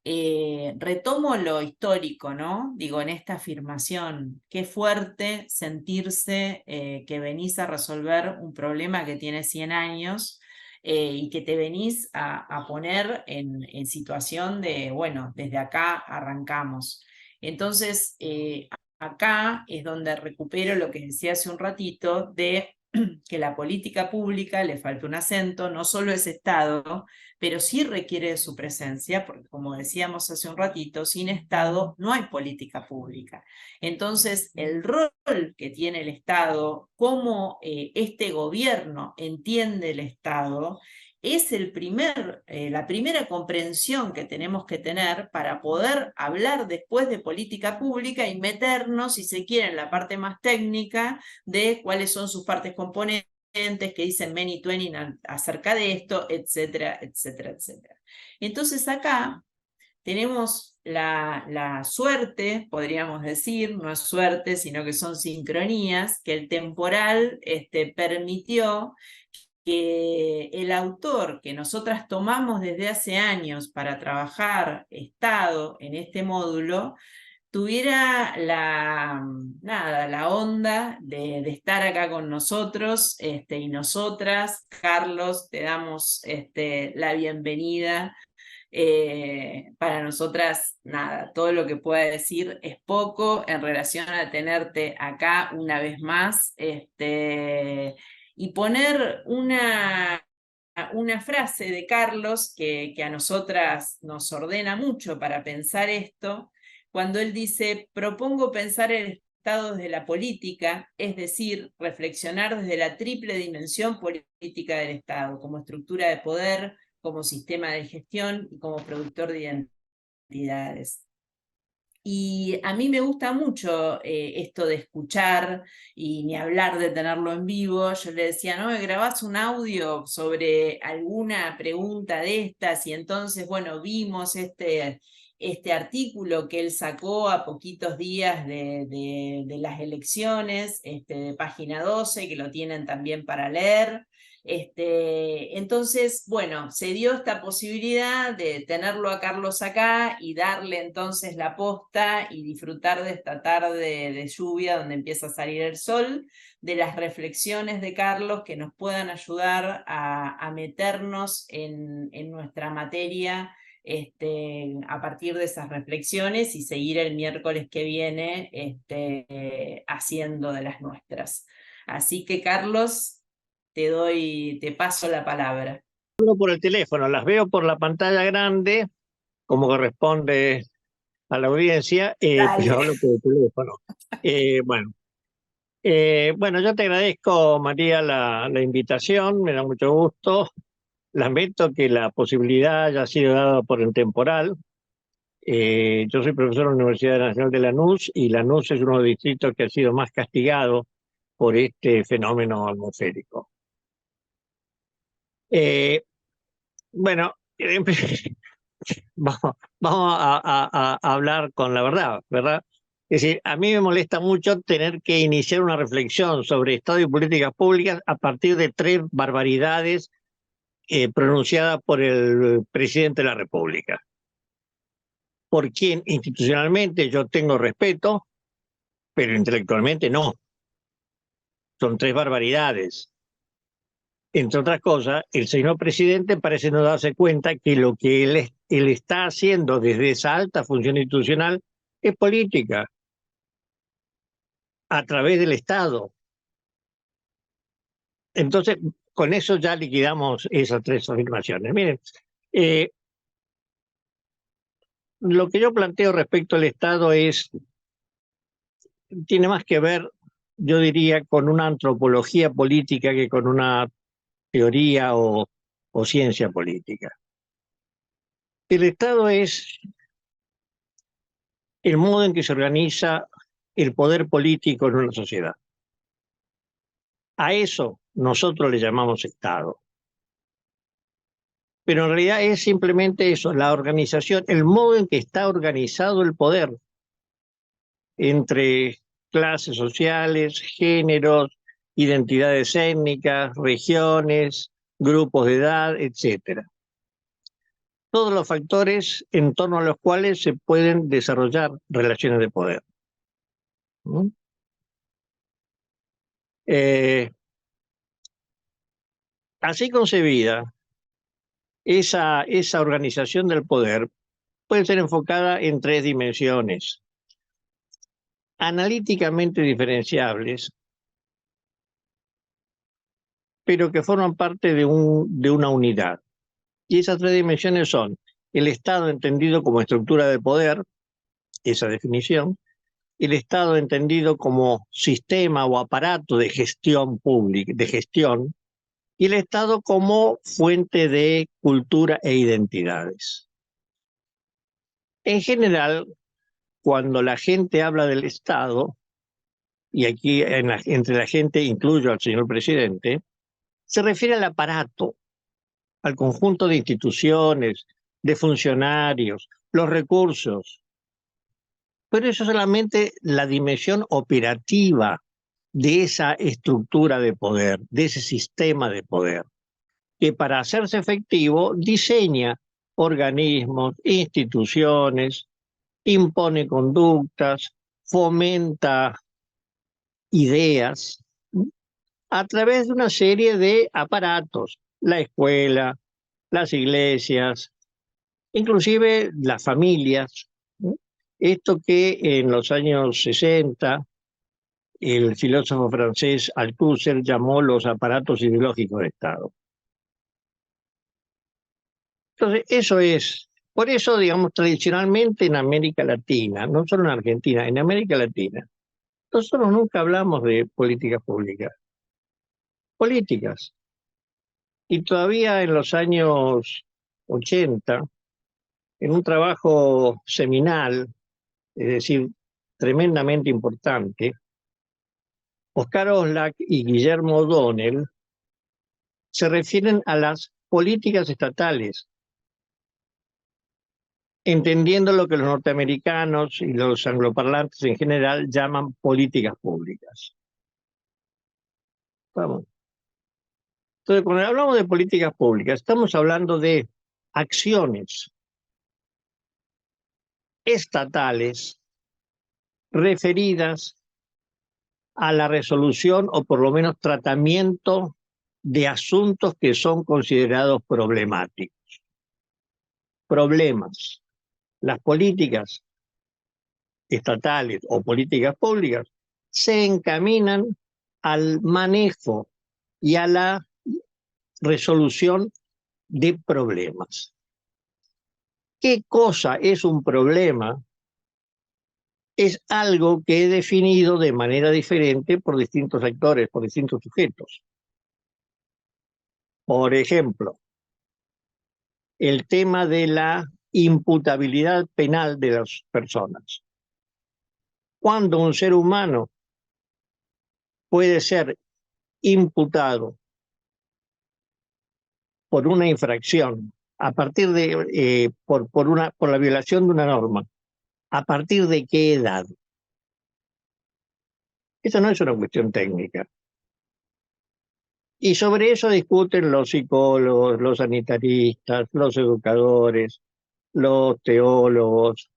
retomo lo histórico, ¿no? Digo, en esta afirmación, qué fuerte sentirse que venís a resolver un problema que tiene 100 años y que te venís a poner en situación de, bueno, desde acá arrancamos. Entonces, acá es donde recupero lo que decía hace un ratito de que la política pública le falta un acento, no solo es Estado, pero sí requiere de su presencia, porque como decíamos hace un ratito, sin Estado no hay política pública. Entonces, el rol que tiene el Estado, cómo este gobierno entiende el Estado, es la primera comprensión que tenemos que tener para poder hablar después de política pública y meternos, si se quiere, en la parte más técnica de cuáles son sus partes componentes, que dicen many twenty acerca de esto, etcétera, etcétera, etcétera. Entonces acá tenemos la suerte, podríamos decir, no es suerte, sino que son sincronías, que el temporal permitió que el autor que nosotras tomamos desde hace años para trabajar Estado en este módulo, tuviera la onda de estar acá con nosotros y nosotras. Carlos, te damos la bienvenida. Para nosotras, nada, todo lo que pueda decir es poco en relación a tenerte acá una vez más y poner una frase de Carlos que a nosotras nos ordena mucho para pensar esto, cuando él dice: propongo pensar el Estado desde la política, es decir, reflexionar desde la triple dimensión política del Estado, como estructura de poder, como sistema de gestión y como productor de identidades. Y a mí me gusta mucho esto de escuchar y ni hablar de tenerlo en vivo. Yo le decía, ¿no me grabás un audio sobre alguna pregunta de estas? Y entonces, bueno, vimos este artículo que él sacó a poquitos días de las elecciones, de Página 12, que lo tienen también para leer. Entonces, bueno, se dio esta posibilidad de tenerlo a Carlos acá y darle entonces la posta y disfrutar de esta tarde de lluvia donde empieza a salir el sol, de las reflexiones de Carlos que nos puedan ayudar a meternos en nuestra materia a partir de esas reflexiones y seguir el miércoles que viene haciendo de las nuestras. Así que, Carlos, te paso la palabra.
Por el teléfono, las veo por la pantalla grande, como corresponde a la audiencia, pero hablo por el teléfono. Bueno, yo te agradezco, María, la invitación, me da mucho gusto. Lamento que la posibilidad haya sido dada por el temporal. Yo soy profesor de la Universidad Nacional de Lanús y Lanús es uno de los distritos que ha sido más castigado por este fenómeno atmosférico. Bueno, vamos a hablar con la verdad, ¿verdad? Es decir, a mí me molesta mucho tener que iniciar una reflexión sobre Estado y políticas públicas a partir de 3 barbaridades pronunciadas por el presidente de la República, por quien institucionalmente yo tengo respeto, pero intelectualmente no. Son 3 barbaridades. Entre otras cosas, el señor presidente parece no darse cuenta que lo que él está haciendo desde esa alta función institucional es política, a través del Estado, Entonces, con eso ya liquidamos esas tres afirmaciones. Miren, lo que yo planteo respecto al Estado tiene más que ver, yo diría, con una antropología política que con una teoría o ciencia política. El Estado es el modo en que se organiza el poder político en una sociedad. A eso nosotros le llamamos Estado. Pero en realidad es simplemente eso, la organización, el modo en que está organizado el poder entre clases sociales, géneros, identidades étnicas, regiones, grupos de edad, etc. Todos los factores en torno a los cuales se pueden desarrollar relaciones de poder. ¿Mm? Así concebida, esa organización del poder puede ser enfocada en tres dimensiones, analíticamente diferenciables, pero que forman parte de una unidad. Y esas tres dimensiones son el Estado entendido como estructura de poder, esa definición, el Estado entendido como sistema o aparato de gestión pública, de gestión, y el Estado como fuente de cultura e identidades. En general, cuando la gente habla del Estado, y aquí entre la gente incluyo al señor presidente, se refiere al aparato, al conjunto de instituciones, de funcionarios, los recursos. Pero eso es solamente la dimensión operativa de esa estructura de poder, de ese sistema de poder, que para hacerse efectivo diseña organismos, instituciones, impone conductas, fomenta ideas a través de una serie de aparatos, la escuela, las iglesias, inclusive las familias. Esto que en los años 60 el filósofo francés Althusser llamó los aparatos ideológicos de Estado. Entonces, eso es, por eso, digamos, tradicionalmente en América Latina, no solo en Argentina, en América Latina, nosotros nunca hablamos de políticas públicas. Políticas. Y todavía en los años 80, en un trabajo seminal, es decir, tremendamente importante, Oscar Oslak y Guillermo O'Donnell se refieren a las políticas estatales, entendiendo lo que los norteamericanos y los angloparlantes en general llaman políticas públicas. Vamos. Entonces, cuando hablamos de políticas públicas, estamos hablando de acciones estatales referidas a la resolución o por lo menos tratamiento de asuntos que son considerados problemáticos. Problemas. Las políticas estatales o políticas públicas se encaminan al manejo y a la resolución de problemas. ¿Qué cosa es un problema? Es algo que es definido de manera diferente por distintos actores, por distintos sujetos. Por ejemplo, el tema de la imputabilidad penal de las personas. Cuando un ser humano puede ser imputado por una infracción a partir de por la violación de una norma, ¿a partir de qué edad? Esa no es una cuestión técnica. Y sobre eso discuten los psicólogos, los sanitaristas, los educadores, los teólogos,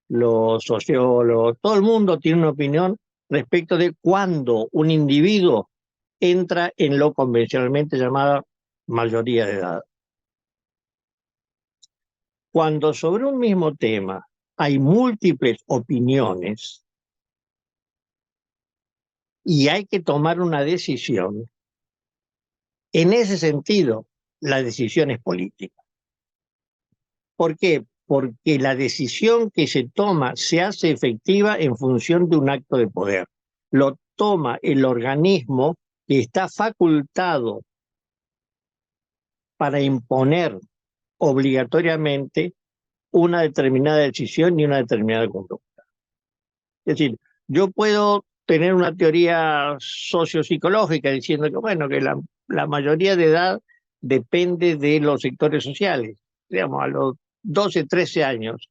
los sociólogos. Todo el mundo tiene una opinión respecto de cuándo un individuo entra en lo convencionalmente llamada mayoría de edad. Cuando sobre un mismo tema hay múltiples opiniones y hay que tomar una decisión, En ese sentido, la decisión es política. ¿Por qué? Porque la decisión que se toma se hace efectiva en función de un acto de poder. Lo toma el organismo que está facultado para imponer obligatoriamente una determinada decisión y una determinada conducta. Es decir, yo puedo tener una teoría sociopsicológica diciendo que, bueno, que la mayoría de edad depende de los sectores sociales. Digamos, a los 12, 13 años,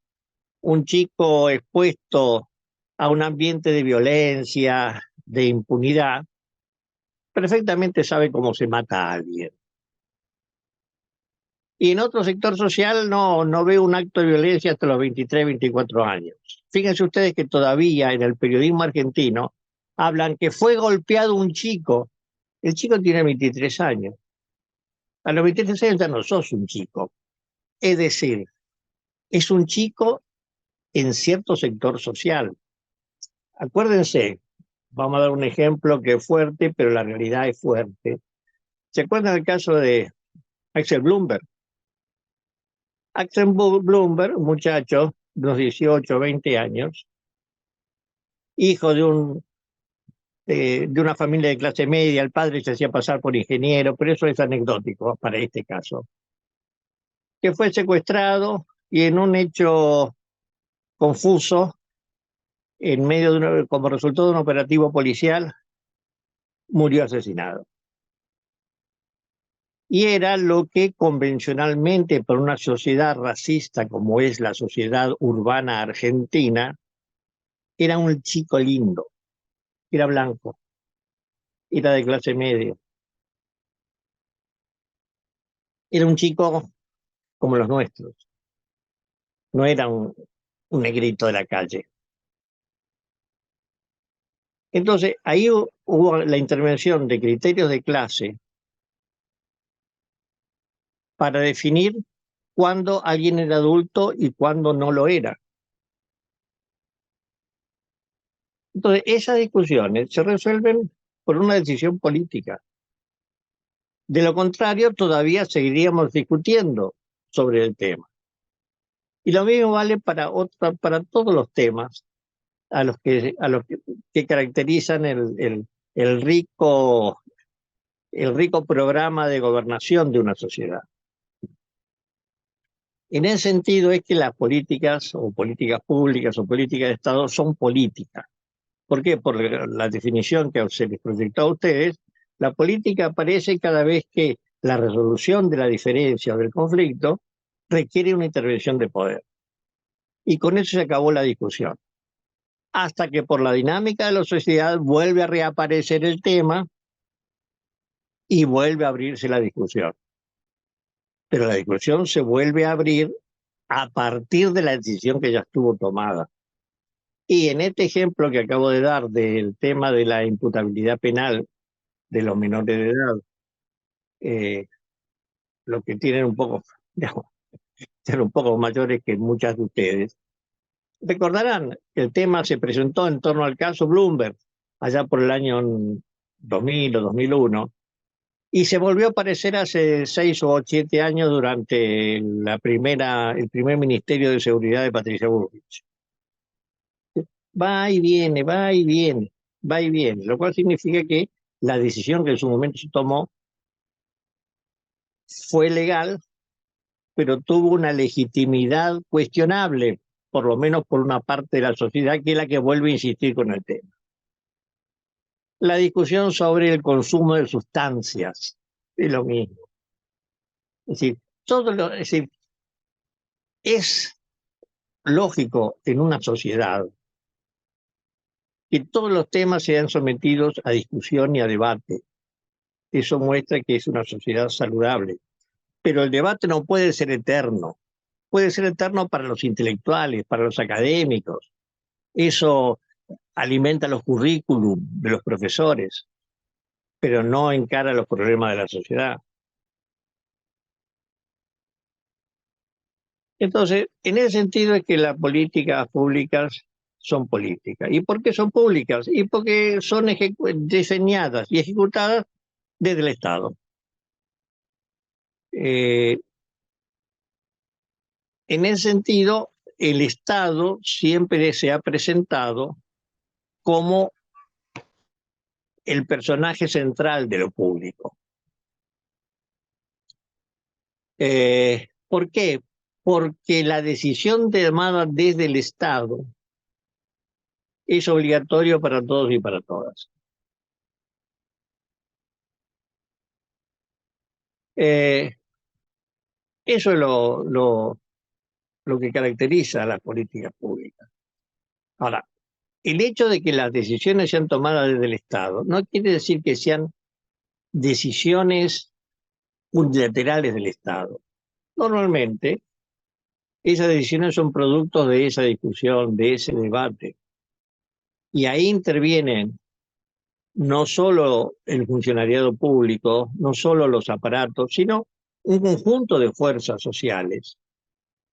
un chico expuesto a un ambiente de violencia, de impunidad, perfectamente sabe cómo se mata a alguien. Y en otro sector social no veo un acto de violencia hasta los 23, 24 años. Fíjense ustedes que todavía en el periodismo argentino hablan que fue golpeado un chico. El chico tiene 23 años. A los 23 años ya no sos un chico. Es decir, es un chico en cierto sector social. Acuérdense, vamos a dar un ejemplo que es fuerte, pero la realidad es fuerte. ¿Se acuerdan del caso de Axel Bloomberg? Axel Bloomberg, un muchacho de unos 18 o 20 años, hijo de una familia de clase media, el padre se hacía pasar por ingeniero, pero eso es anecdótico para este caso, que fue secuestrado y en un hecho confuso, como resultado de un operativo policial, murió asesinado. Y era lo que convencionalmente para una sociedad racista como es la sociedad urbana argentina, era un chico lindo, era blanco, era de clase media. Era un chico como los nuestros, no era un negrito de la calle. Entonces, ahí hubo la intervención de criterios de clase para definir cuándo alguien era adulto y cuándo no lo era. Entonces, esas discusiones se resuelven por una decisión política. De lo contrario, todavía seguiríamos discutiendo sobre el tema. Y lo mismo vale para todos los temas a los que caracterizan el rico programa de gobernación de una sociedad. En ese sentido es que las políticas o políticas públicas o políticas de Estado son políticas. ¿Por qué? Por la definición que se les proyectó a ustedes, la política aparece cada vez que la resolución de la diferencia o del conflicto requiere una intervención de poder. Y con eso se acabó la discusión. Hasta que por la dinámica de la sociedad vuelve a reaparecer el tema y vuelve a abrirse la discusión. Pero la discusión se vuelve a abrir a partir de la decisión que ya estuvo tomada. Y en este ejemplo que acabo de dar del tema de la imputabilidad penal de los menores de edad, los que tienen un poco, digamos, ser un poco mayores que muchas de ustedes, recordarán que el tema se presentó en torno al caso Bloomberg, allá por el año 2000 o 2001, y se volvió a aparecer hace 6 o 7 años durante el primer Ministerio de Seguridad de Patricia Bullrich. Va y viene, va y viene, va y viene, lo cual significa que la decisión que en su momento se tomó fue legal, pero tuvo una legitimidad cuestionable, por lo menos por una parte de la sociedad, que es la que vuelve a insistir con el tema. La discusión sobre el consumo de sustancias es lo mismo. Es decir, es lógico en una sociedad que todos los temas sean sometidos a discusión y a debate. Eso muestra que es una sociedad saludable. Pero el debate no puede ser eterno. Puede ser eterno para los intelectuales, para los académicos. Eso alimenta los currículum de los profesores, pero no encara los problemas de la sociedad. Entonces, en ese sentido es que las políticas públicas son políticas. ¿Y por qué son públicas? Y porque son diseñadas y ejecutadas desde el Estado. En ese sentido, el Estado siempre se ha presentado como el personaje central de lo público. ¿Por qué? Porque la decisión tomada desde el Estado es obligatorio para todos y para todas. Eso es lo que caracteriza a las políticas públicas. Ahora, el hecho de que las decisiones sean tomadas desde el Estado no quiere decir que sean decisiones unilaterales del Estado. Normalmente, esas decisiones son productos de esa discusión, de ese debate. Y ahí intervienen no solo el funcionariado público, no solo los aparatos, sino un conjunto de fuerzas sociales,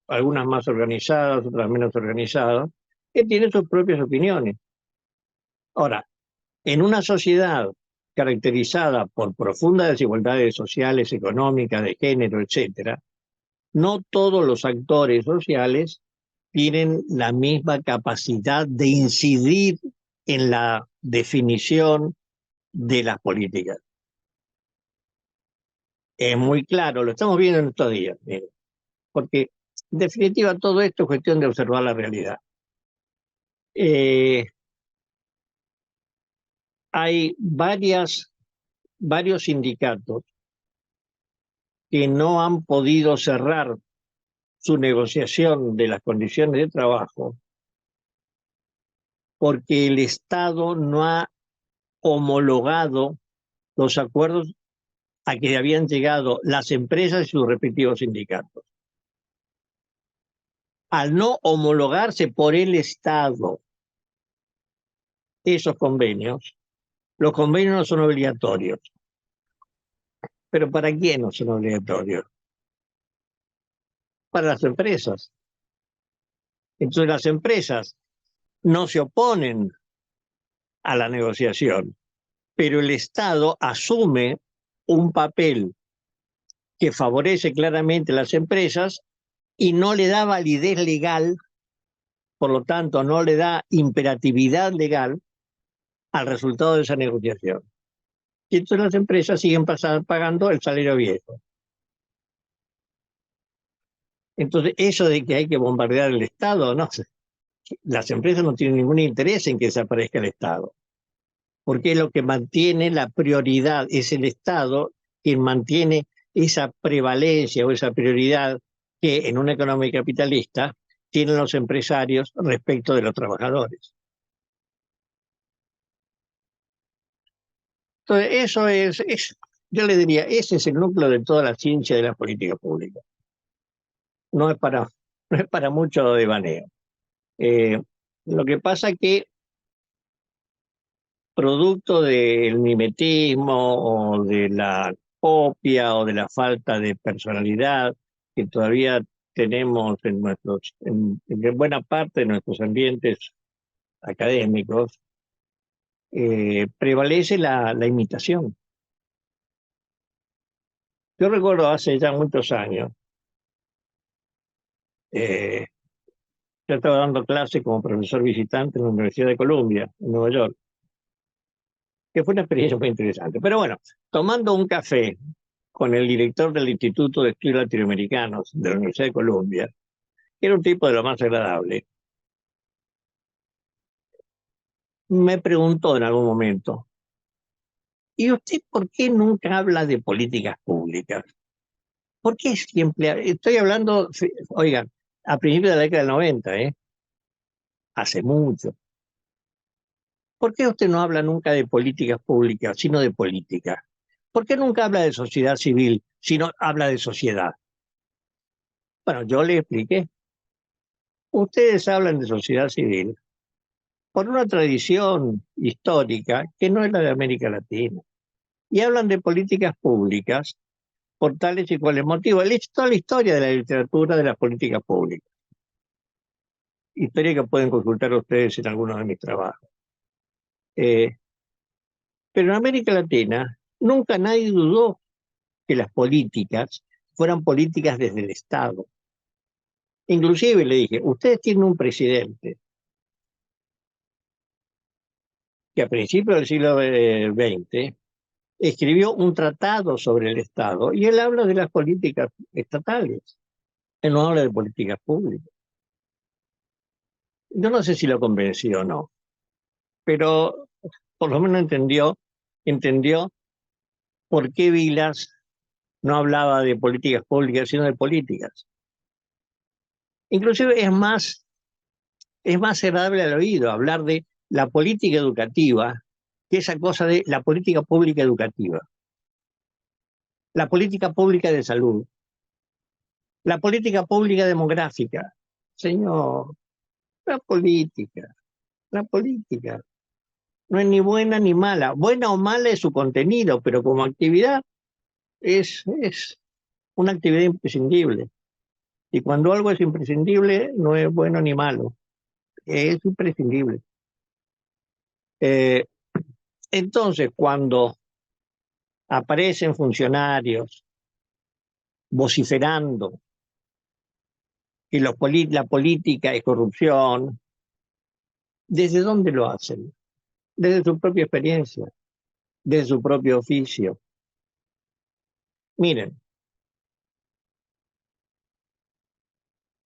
algunas más organizadas, otras menos organizadas, que tienen sus propias opiniones. Ahora, en una sociedad caracterizada por profundas desigualdades sociales, económicas, de género, etc., no todos los actores sociales tienen la misma capacidad de incidir en la definición de las políticas. Es muy claro, lo estamos viendo en estos días, porque en definitiva todo esto es cuestión de observar la realidad. Hay varios sindicatos que no han podido cerrar su negociación de las condiciones de trabajo porque el Estado no ha homologado los acuerdos a que habían llegado las empresas y sus respectivos sindicatos. Al no homologarse por el Estado esos convenios, los convenios no son obligatorios. ¿Pero para quién no son obligatorios? Para las empresas. Entonces las empresas no se oponen a la negociación, pero el Estado asume un papel que favorece claramente a las empresas y no le da validez legal, por lo tanto no le da imperatividad legal al resultado de esa negociación. Y entonces las empresas siguen pagando el salario viejo. Entonces eso de que hay que bombardear el Estado, no sé. Las empresas no tienen ningún interés en que desaparezca el Estado, porque es lo que mantiene la prioridad, es el Estado quien mantiene esa prevalencia o esa prioridad que en una economía capitalista tienen los empresarios respecto de los trabajadores. Entonces, eso yo le diría, ese es el núcleo de toda la ciencia de la política pública. No es para mucho devaneo. Lo que pasa es que producto del mimetismo o de la copia o de la falta de personalidad que todavía tenemos en buena parte de nuestros ambientes académicos, prevalece la imitación. Yo recuerdo hace ya muchos años, yo estaba dando clase como profesor visitante en la Universidad de Columbia, en Nueva York, que fue una experiencia muy interesante. Pero bueno, tomando un café con el director del Instituto de Estudios Latinoamericanos de la Universidad de Columbia, que era un tipo de lo más agradable, me preguntó en algún momento, ¿y usted por qué nunca habla de políticas públicas? ¿Por qué siempre? Estoy hablando, oigan, a principios de la década del 90, hace mucho. ¿Por qué usted no habla nunca de políticas públicas, sino de política? ¿Por qué nunca habla de sociedad civil, sino habla de sociedad? Bueno, yo le expliqué. Ustedes hablan de sociedad civil por una tradición histórica que no es la de América Latina. Y hablan de políticas públicas por tales y cuales motivos. He hecho toda la historia de la literatura de las políticas públicas. Historia que pueden consultar ustedes en algunos de mis trabajos. Pero en América Latina nunca nadie dudó que las políticas fueran políticas desde el Estado. Inclusive le dije, ustedes tienen un presidente que a principios del siglo XX escribió un tratado sobre el Estado y él habla de las políticas estatales, él no habla de políticas públicas. Yo no sé si lo convenció o no, pero por lo menos entendió por qué Vilas no hablaba de políticas públicas, sino de políticas. Inclusive es más agradable al oído hablar de la política educativa que esa cosa de la política pública educativa, la política pública de salud, la política pública demográfica. Señor, la política no es ni buena ni mala. Buena o mala es su contenido, pero como actividad es una actividad imprescindible. Y cuando algo es imprescindible, no es bueno ni malo, es imprescindible. Entonces, cuando aparecen funcionarios vociferando que la política es corrupción, ¿desde dónde lo hacen? Desde su propia experiencia, desde su propio oficio. Miren,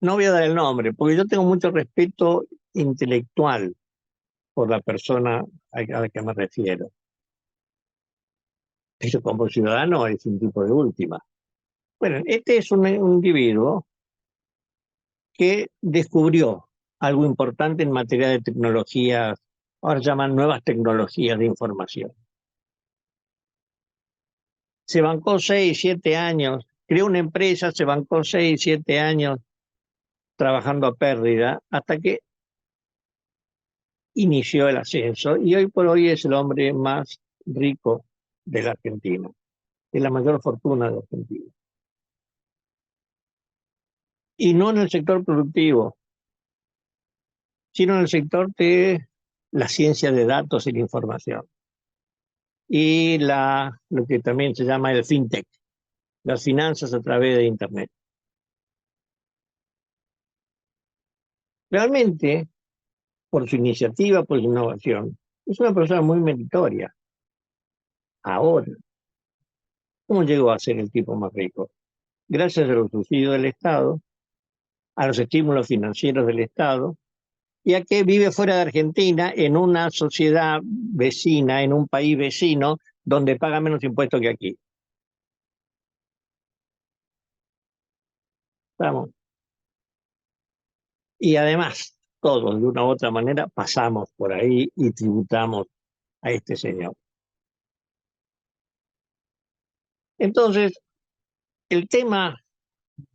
no voy a dar el nombre, porque yo tengo mucho respeto intelectual por la persona a la que me refiero. Eso como ciudadano es un tipo de última. Bueno, este es un individuo que descubrió algo importante en materia de tecnologías, ahora llaman nuevas tecnologías de información. Se bancó 6, 7 años, creó una empresa, se bancó 6, 7 años trabajando a pérdida, hasta que inició el ascenso y hoy por hoy es el hombre más rico de la Argentina, de la mayor fortuna de la Argentina. Y no en el sector productivo, sino en el sector de la ciencia de datos y la información. Y lo que también se llama el fintech, las finanzas a través de Internet. Realmente, por su iniciativa, por su innovación, es una persona muy meritoria. Ahora, ¿cómo llegó a ser el tipo más rico? Gracias a los subsidios del Estado, a los estímulos financieros del Estado, y a que vive fuera de Argentina, en una sociedad vecina, en un país vecino, donde paga menos impuestos que aquí. ¿Estamos? Y además, todos de una u otra manera pasamos por ahí y tributamos a este señor. Entonces,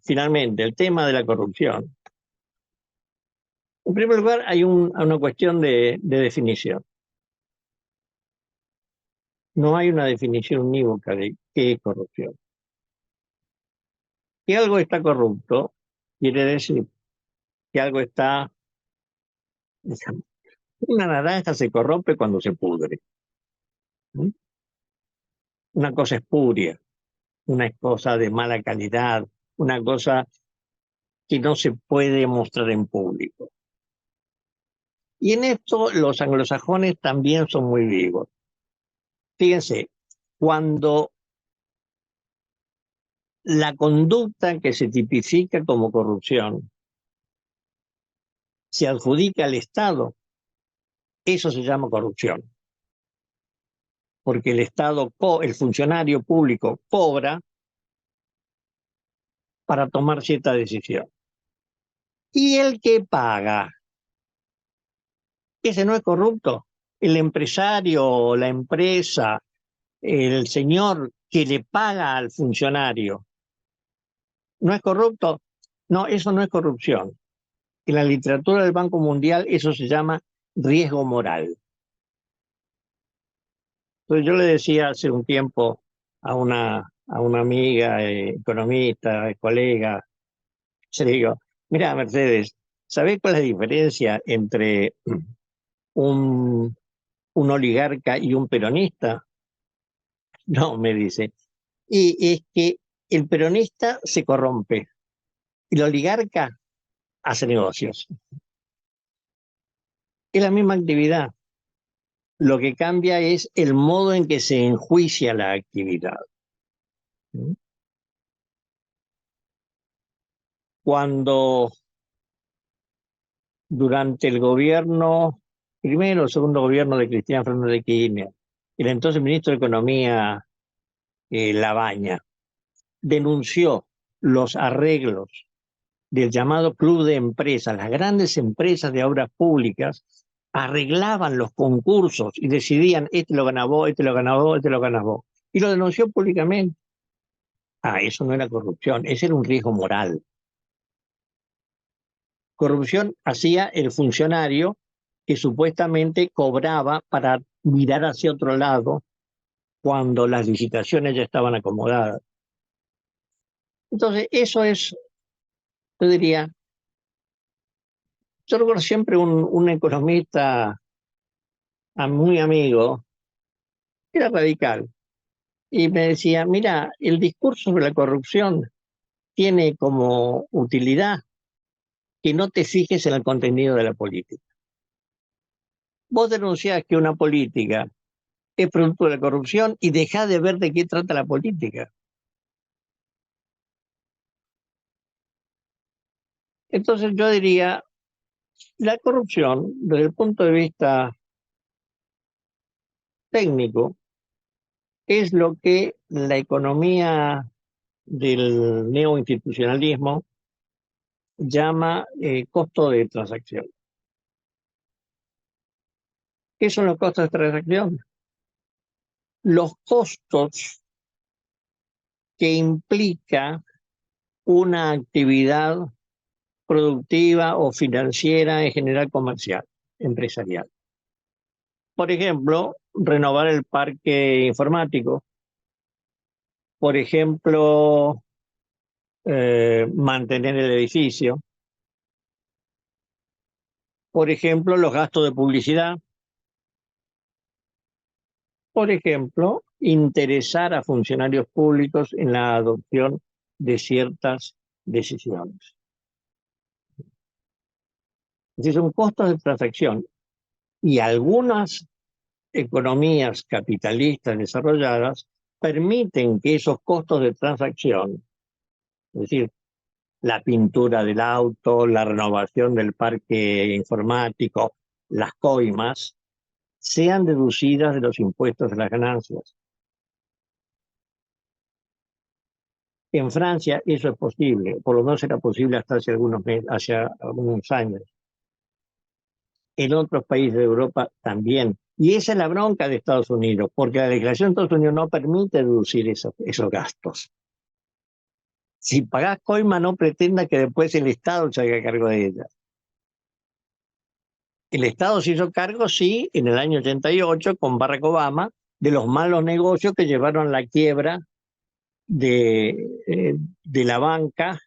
finalmente, el tema de la corrupción. En primer lugar, hay una cuestión de definición. No hay una definición unívoca de qué es corrupción. Si algo está corrupto, quiere decir que algo está... Una naranja se corrompe cuando se pudre. Una cosa espuria, una cosa de mala calidad, una cosa que no se puede mostrar en público. Y en esto los anglosajones también son muy vivos. Fíjense, cuando la conducta que se tipifica como corrupción se adjudica al Estado, eso se llama corrupción. Porque el Estado, el funcionario público cobra para tomar cierta decisión. Y el que paga, ese no es corrupto. El empresario, la empresa, el señor que le paga al funcionario, ¿no es corrupto? No, eso no es corrupción. En la literatura del Banco Mundial eso se llama riesgo moral. Entonces yo le decía hace un tiempo a una amiga economista, colega, yo le digo, mira Mercedes, ¿sabés cuál es la diferencia entre un oligarca y un peronista? No, me dice, y es que el peronista se corrompe y el oligarca hace negocios. Es la misma actividad. Lo que cambia es el modo en que se enjuicia la actividad. Cuando durante el gobierno, primero o segundo gobierno de Cristina Fernández de Kirchner, el entonces ministro de Economía, Labaña, denunció los arreglos del llamado club de empresas, las grandes empresas de obras públicas arreglaban los concursos y decidían, este lo gana vos, este lo gana vos, este lo gana vos. Y lo denunció públicamente. Eso no era corrupción, ese era un riesgo moral. Corrupción hacía el funcionario que supuestamente cobraba para mirar hacia otro lado cuando las licitaciones ya estaban acomodadas. Entonces, eso es, yo diría, yo recuerdo siempre un economista muy amigo, era radical, y me decía, mira, el discurso sobre la corrupción tiene como utilidad que no te fijes en el contenido de la política. Vos denunciás que una política es producto de la corrupción y dejá de ver de qué trata la política. Entonces yo diría, la corrupción, desde el punto de vista técnico, es lo que la economía del neoinstitucionalismo llama costo de transacción. ¿Qué son los costos de transacción? Los costos que implica una actividad productiva o financiera, en general comercial, empresarial. Por ejemplo, renovar el parque informático. Por ejemplo, mantener el edificio. Por ejemplo, los gastos de publicidad. Por ejemplo, interesar a funcionarios públicos en la adopción de ciertas decisiones. Es decir, son costos de transacción. Y algunas economías capitalistas desarrolladas permiten que esos costos de transacción, es decir, la pintura del auto, la renovación del parque informático, las coimas, sean deducidas de los impuestos de las ganancias. En Francia eso es posible, por lo menos era posible hasta hace algunos años. En otros países de Europa también. Y esa es la bronca de Estados Unidos, porque la legislación de Estados Unidos no permite deducir esos gastos. Si pagás coima, no pretenda que después el Estado se haga cargo de ella. El Estado se hizo cargo, sí, en el año 88, con Barack Obama, de los malos negocios que llevaron a la quiebra de la banca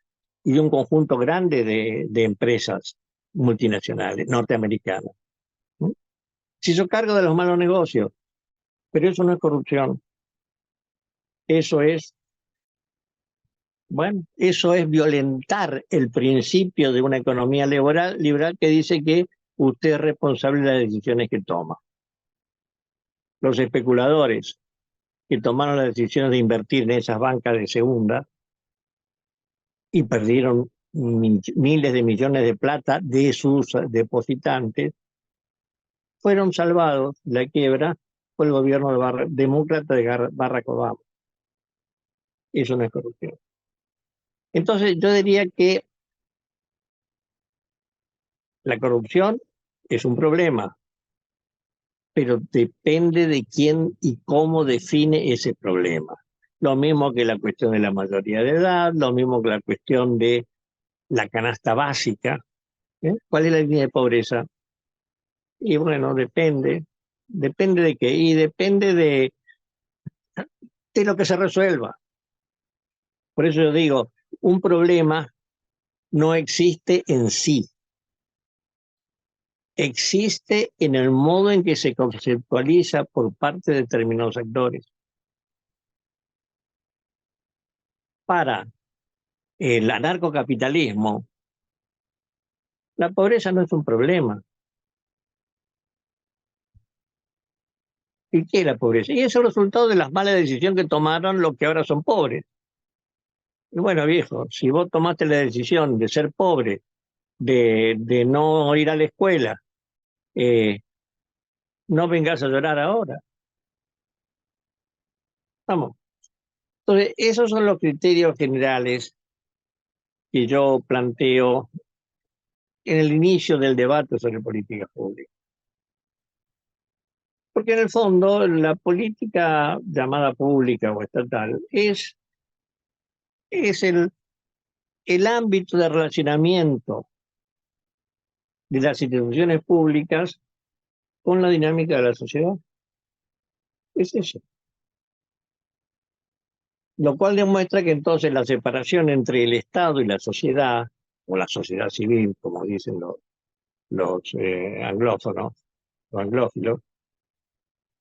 y de un conjunto grande de empresas multinacionales norteamericanas. Se hizo cargo de los malos negocios, pero eso no es corrupción. Eso es, bueno, eso es violentar el principio de una economía liberal que dice que usted es responsable de las decisiones que toma. Los especuladores que tomaron las decisiones de invertir en esas bancas de segunda y perdieron miles de millones de plata de sus depositantes, fueron salvados de la quiebra por el gobierno demócrata de Barack Obama. Eso no es corrupción. Entonces yo diría que la corrupción es un problema, pero depende de quién y cómo define ese problema. Lo mismo que la cuestión de la mayoría de edad, lo mismo que la cuestión de la canasta básica. ¿Cuál es la línea de pobreza? Y bueno, depende de qué, y depende de lo que se resuelva. Por eso yo digo, un problema no existe en sí. Existe en el modo en que se conceptualiza por parte de determinados actores. para el anarcocapitalismo, la pobreza no es un problema. ¿Y qué es la pobreza? Y es el resultado de las malas decisiones que tomaron los que ahora son pobres. Y bueno, viejo, si vos tomaste la decisión de ser pobre, de no ir a la escuela, no vengas a llorar ahora. Vamos. Entonces, esos son los criterios generales que yo planteo en el inicio del debate sobre política pública. Porque en el fondo la política llamada pública o estatal es el ámbito de relacionamiento de las instituciones públicas con la dinámica de la sociedad. Es eso. Lo cual demuestra que entonces la separación entre el Estado y la sociedad, o la sociedad civil, como dicen los anglófonos, los anglófilos,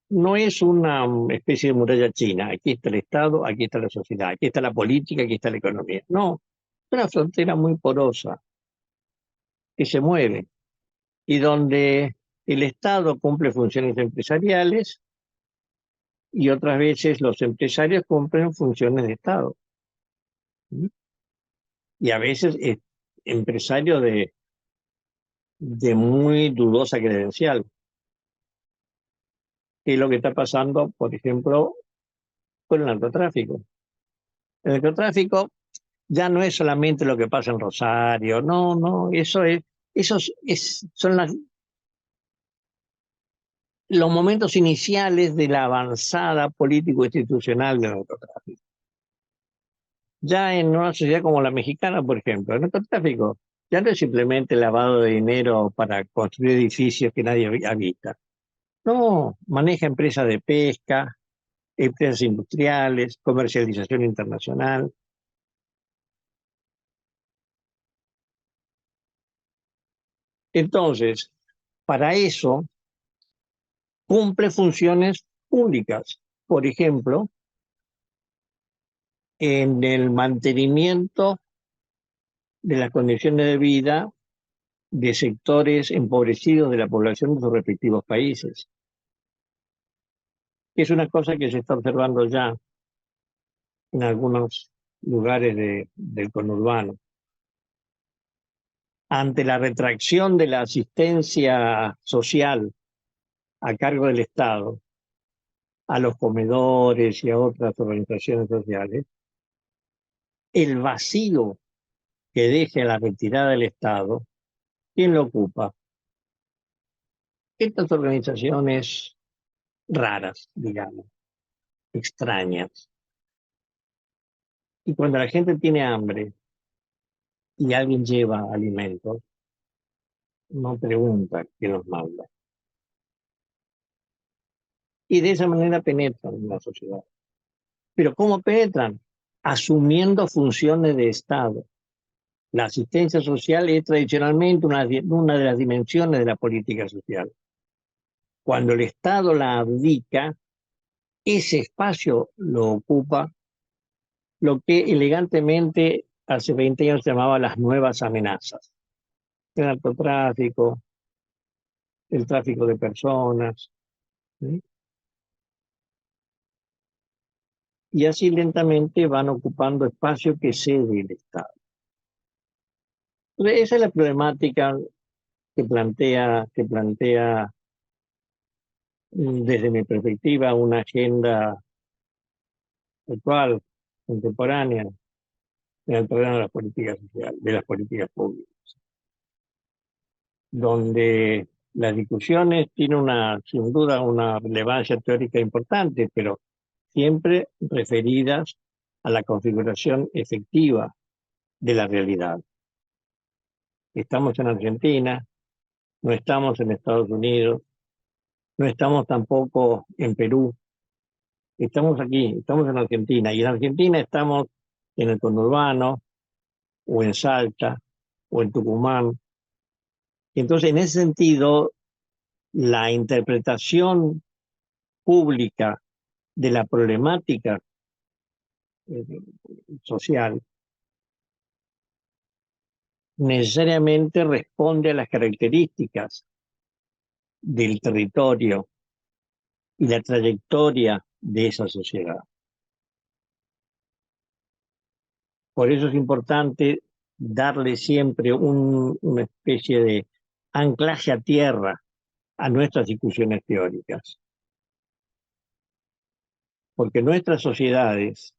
no es una especie de muralla china. Aquí está el Estado, aquí está la sociedad, aquí está la política, aquí está la economía. No, es una frontera muy porosa que se mueve y donde el Estado cumple funciones empresariales y otras veces los empresarios cumplen funciones de Estado. ¿Sí? Y a veces empresarios de muy dudosa credencial. Que es lo que está pasando, por ejemplo, con el narcotráfico. El narcotráfico ya no es solamente lo que pasa en Rosario, no, son los momentos iniciales de la avanzada político-institucional del narcotráfico. Ya en una sociedad como la mexicana, por ejemplo, el narcotráfico ya no es simplemente lavado de dinero para construir edificios que nadie habita. No, maneja empresas de pesca, empresas industriales, comercialización internacional. Entonces, para eso cumple funciones públicas, por ejemplo, en el mantenimiento de las condiciones de vida de sectores empobrecidos de la población de sus respectivos países. Es una cosa que se está observando ya en algunos lugares del conurbano. Ante la retracción de la asistencia social a cargo del Estado, a los comedores y a otras organizaciones sociales, el vacío que deje la retirada del Estado, ¿quién lo ocupa? Estas organizaciones raras, digamos, extrañas. Y cuando la gente tiene hambre y alguien lleva alimentos, no pregunta quién los manda. Y de esa manera penetran en la sociedad. Pero ¿cómo penetran? Asumiendo funciones de Estado. La asistencia social es tradicionalmente una de las dimensiones de la política social. Cuando el Estado la abdica, ese espacio lo ocupa lo que elegantemente hace 20 años se llamaba las nuevas amenazas. El narcotráfico, el tráfico de personas. ¿Sí? Y así lentamente van ocupando espacio que cede el Estado. Entonces, esa es la problemática que plantea desde mi perspectiva una agenda actual, contemporánea, en el terreno de las políticas sociales, de las políticas públicas, donde las discusiones tienen sin duda una relevancia teórica importante, pero siempre referidas a la configuración efectiva de la realidad. Estamos en Argentina, no estamos en Estados Unidos, no estamos tampoco en Perú, estamos aquí, estamos en Argentina, y en Argentina estamos en el conurbano, o en Salta, o en Tucumán. Entonces, en ese sentido, la interpretación pública de la problemática eh, social, necesariamente responde a las características del territorio y la trayectoria de esa sociedad. Por eso es importante darle siempre una especie de anclaje a tierra a nuestras discusiones teóricas. Porque nuestras sociedades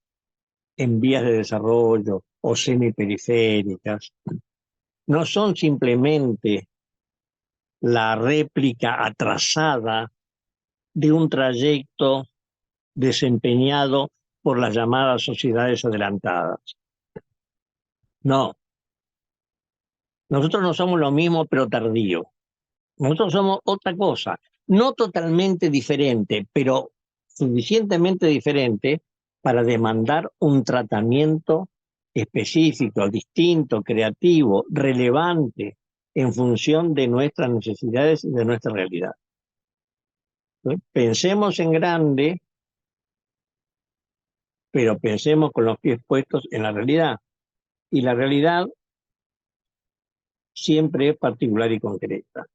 en vías de desarrollo o semiperiféricas no son simplemente la réplica atrasada de un trayecto desempeñado por las llamadas sociedades adelantadas. No, nosotros no somos lo mismo pero tardío. Nosotros somos otra cosa, no totalmente diferente, pero suficientemente diferente para demandar un tratamiento específico, distinto, creativo, relevante, en función de nuestras necesidades y de nuestra realidad. Pensemos en grande, pero pensemos con los pies puestos en la realidad. Y la realidad siempre es particular y concreta.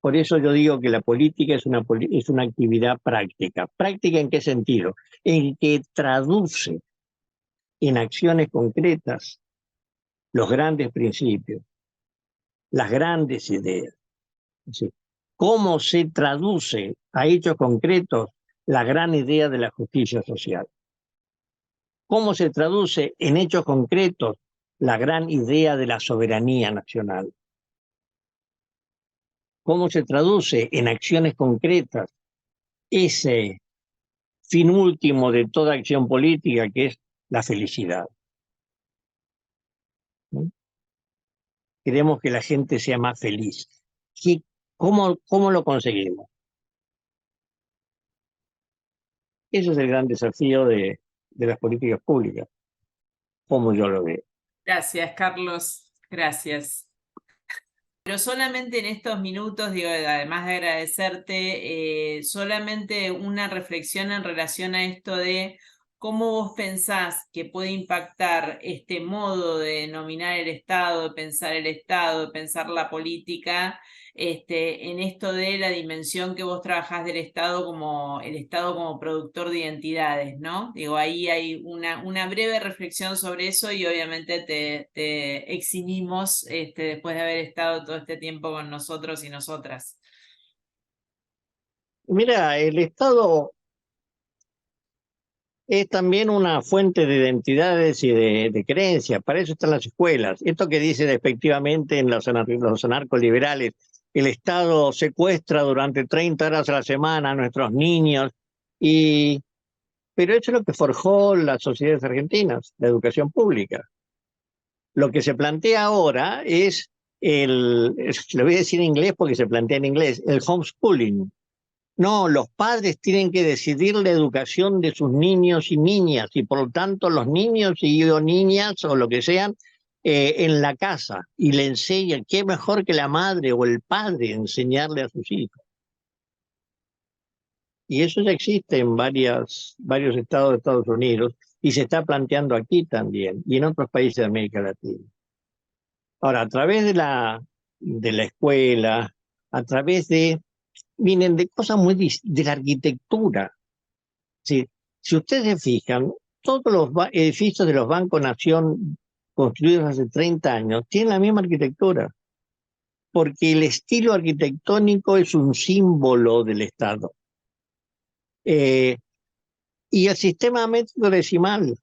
Por eso yo digo que la política es una actividad práctica. ¿Práctica en qué sentido? En que traduce en acciones concretas los grandes principios, las grandes ideas. Es decir, ¿cómo se traduce a hechos concretos la gran idea de la justicia social? ¿Cómo se traduce en hechos concretos la gran idea de la soberanía nacional? ¿Cómo se traduce en acciones concretas ese fin último de toda acción política, que es la felicidad? ¿No? Queremos que la gente sea más feliz. ¿Cómo lo conseguimos? Ese es el gran desafío de las políticas públicas, como yo lo veo.
Gracias, Carlos. Gracias. Pero solamente en estos minutos, digo, además de agradecerte, solamente una reflexión en relación a esto de cómo vos pensás que puede impactar este modo de denominar el Estado, de pensar la política, en esto de la dimensión que vos trabajás del Estado como el Estado como productor de identidades, ¿no? Digo, ahí hay una breve reflexión sobre eso y obviamente te eximimos después de haber estado todo este tiempo con nosotros y nosotras.
Mira, el Estado es también una fuente de identidades y de creencias. Para eso están las escuelas. Esto que dice despectivamente en los anarcoliberales, el Estado secuestra durante 30 horas a la semana a nuestros niños, pero eso es lo que forjó las sociedades argentinas, la educación pública. Lo que se plantea ahora es lo voy a decir en inglés porque se plantea en inglés, el homeschooling. No, los padres tienen que decidir la educación de sus niños y niñas, y por lo tanto los niños y niñas o lo que sean en la casa, y le enseñan. Qué mejor que la madre o el padre enseñarle a sus hijos. Y eso ya existe en varios estados de Estados Unidos y se está planteando aquí también y en otros países de América Latina. Ahora, a través de la escuela, a través vienen de cosas muy de la arquitectura. Sí, si ustedes se fijan, todos los edificios de los Bancos Nación construidos hace 30 años tienen la misma arquitectura, porque el estilo arquitectónico es un símbolo del Estado. Y el sistema métrico decimal,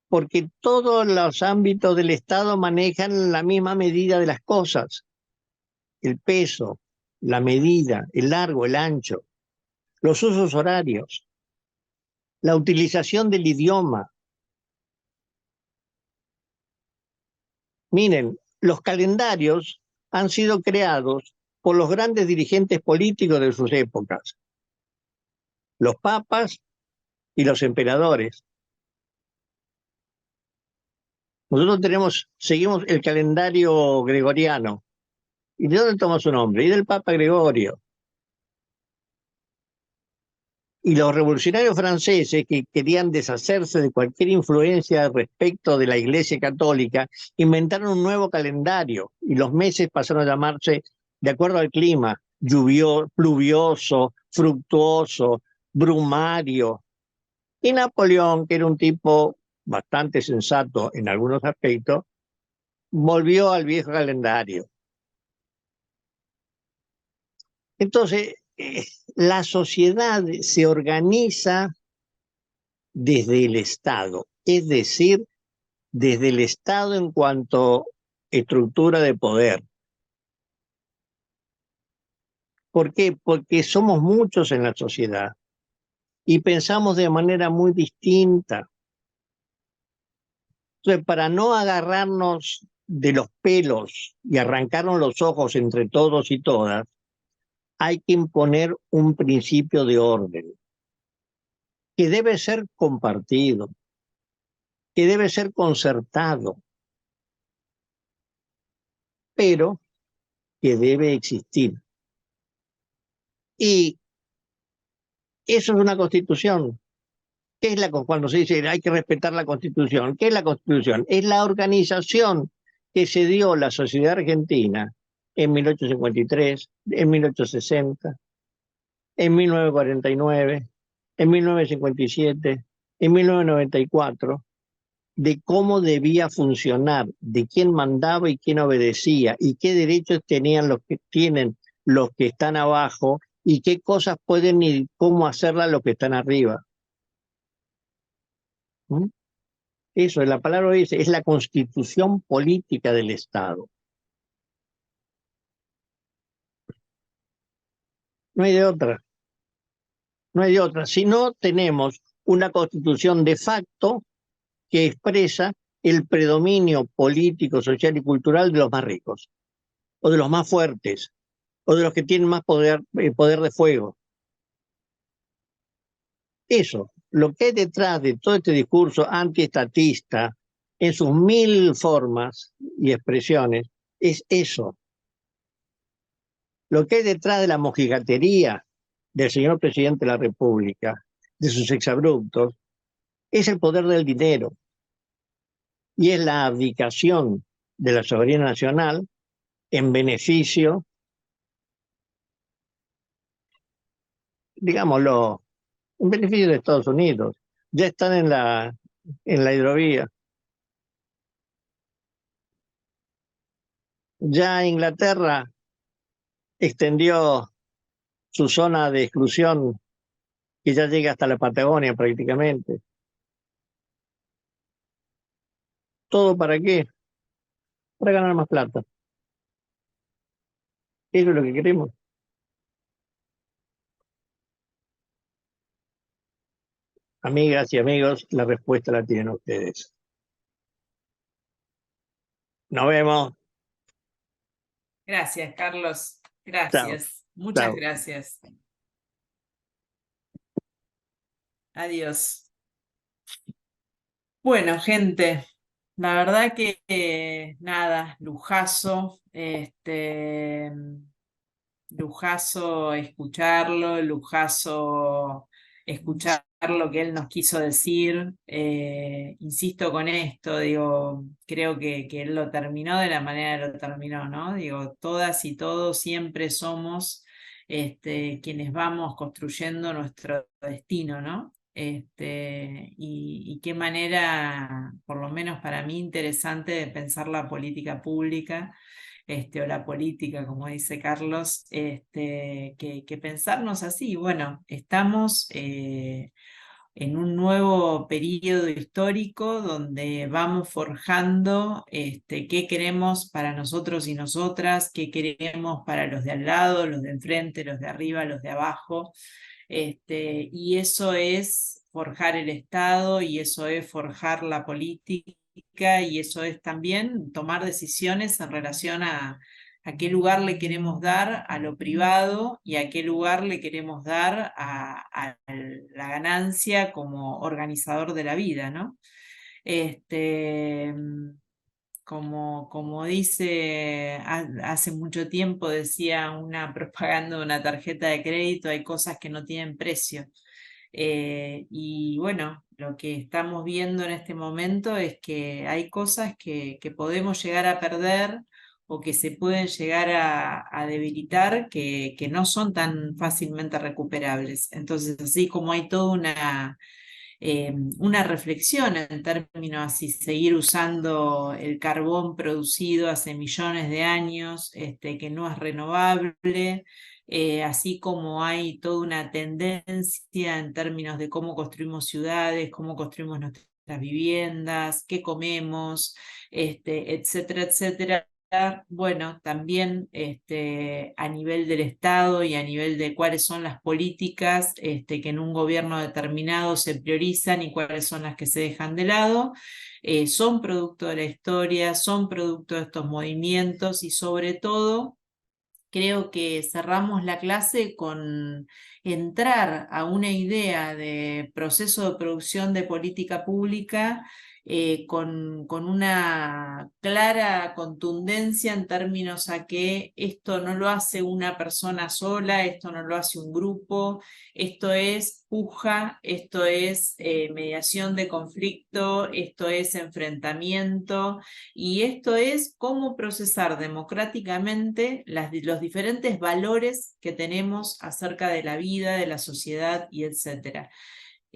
porque todos los ámbitos del Estado manejan la misma medida de las cosas, el peso, la medida, el largo, el ancho, los usos horarios, la utilización del idioma. Miren, los calendarios han sido creados por los grandes dirigentes políticos de sus épocas, los papas y los emperadores. Nosotros seguimos el calendario gregoriano. ¿Y de dónde toma su nombre? Y del Papa Gregorio. Y los revolucionarios franceses que querían deshacerse de cualquier influencia respecto de la Iglesia Católica, inventaron un nuevo calendario y los meses pasaron a llamarse, de acuerdo al clima, pluvioso, fructuoso, brumario. Y Napoleón, que era un tipo bastante sensato en algunos aspectos, volvió al viejo calendario. Entonces, la sociedad se organiza desde el Estado, es decir, desde el Estado en cuanto a estructura de poder. ¿Por qué? Porque somos muchos en la sociedad y pensamos de manera muy distinta. Entonces, para no agarrarnos de los pelos y arrancarnos los ojos entre todos y todas, hay que imponer un principio de orden que debe ser compartido, que debe ser concertado, pero que debe existir. Y eso es una constitución. ¿Qué es cuando se dice hay que respetar la constitución? ¿Qué es la constitución? Es la organización que se dio la sociedad argentina en 1853, en 1860, en 1949, en 1957, en 1994, de cómo debía funcionar, de quién mandaba y quién obedecía, y qué derechos tenían los que tienen los que están abajo, y qué cosas pueden y cómo hacerlas los que están arriba. ¿Mm? Eso, la palabra es la constitución política del Estado. No hay de otra. No hay de otra. Si no, tenemos una constitución de facto que expresa el predominio político, social y cultural de los más ricos, o de los más fuertes, o de los que tienen más poder de fuego. Eso, lo que hay detrás de todo este discurso antiestatista, en sus mil formas y expresiones, es eso. Lo que hay detrás de la mojigatería del señor presidente de la República, de sus exabruptos, es el poder del dinero y es la abdicación de la soberanía nacional en beneficio, digámoslo, en beneficio de Estados Unidos. Ya están en la hidrovía. Ya Inglaterra extendió su zona de exclusión que ya llega hasta la Patagonia prácticamente. ¿Todo para qué? Para ganar más plata. Eso es lo que queremos. Amigas y amigos, la respuesta la tienen ustedes. Nos vemos.
Gracias, Carlos.
Chao.
Gracias. Muchas
Chao.
gracias. Adiós. Bueno, gente, la verdad que nada, lujazo, lujazo escucharlo, lujazo escuchar lo que él nos quiso decir. Insisto con esto, digo, creo que él lo terminó de la manera que lo terminó, ¿no? Digo, todas y todos siempre somos quienes vamos construyendo nuestro destino, ¿no? Y qué manera, por lo menos para mí, interesante de pensar la política pública, o la política, como dice Carlos, que pensarnos así. Bueno, estamos en un nuevo periodo histórico donde vamos forjando qué queremos para nosotros y nosotras, qué queremos para los de al lado, los de enfrente, los de arriba, los de abajo. Y eso es forjar el Estado, y eso es forjar la política, y eso es también tomar decisiones en relación a qué lugar le queremos dar a lo privado y a qué lugar le queremos dar a la ganancia como organizador de la vida, ¿no? Como dice, hace mucho tiempo decía una propaganda de una tarjeta de crédito, hay cosas que no tienen precio. Y bueno, lo que estamos viendo en este momento es que hay cosas que podemos llegar a perder o que se pueden llegar a debilitar que no son tan fácilmente recuperables. Entonces, así como hay toda una reflexión en términos así, seguir usando el carbón producido hace millones de años, que no es renovable, así como hay toda una tendencia en términos de cómo construimos ciudades, cómo construimos nuestras viviendas, qué comemos, etcétera, etcétera. Bueno, también a nivel del Estado y a nivel de cuáles son las políticas que en un gobierno determinado se priorizan y cuáles son las que se dejan de lado, son producto de la historia, son producto de estos movimientos y sobre todo creo que cerramos la clase con entrar a una idea de proceso de producción de política pública con una clara contundencia en términos a que esto no lo hace una persona sola, esto no lo hace un grupo, esto es puja, esto es mediación de conflicto, esto es enfrentamiento, y esto es cómo procesar democráticamente los diferentes valores que tenemos acerca de la vida, de la sociedad y etcétera.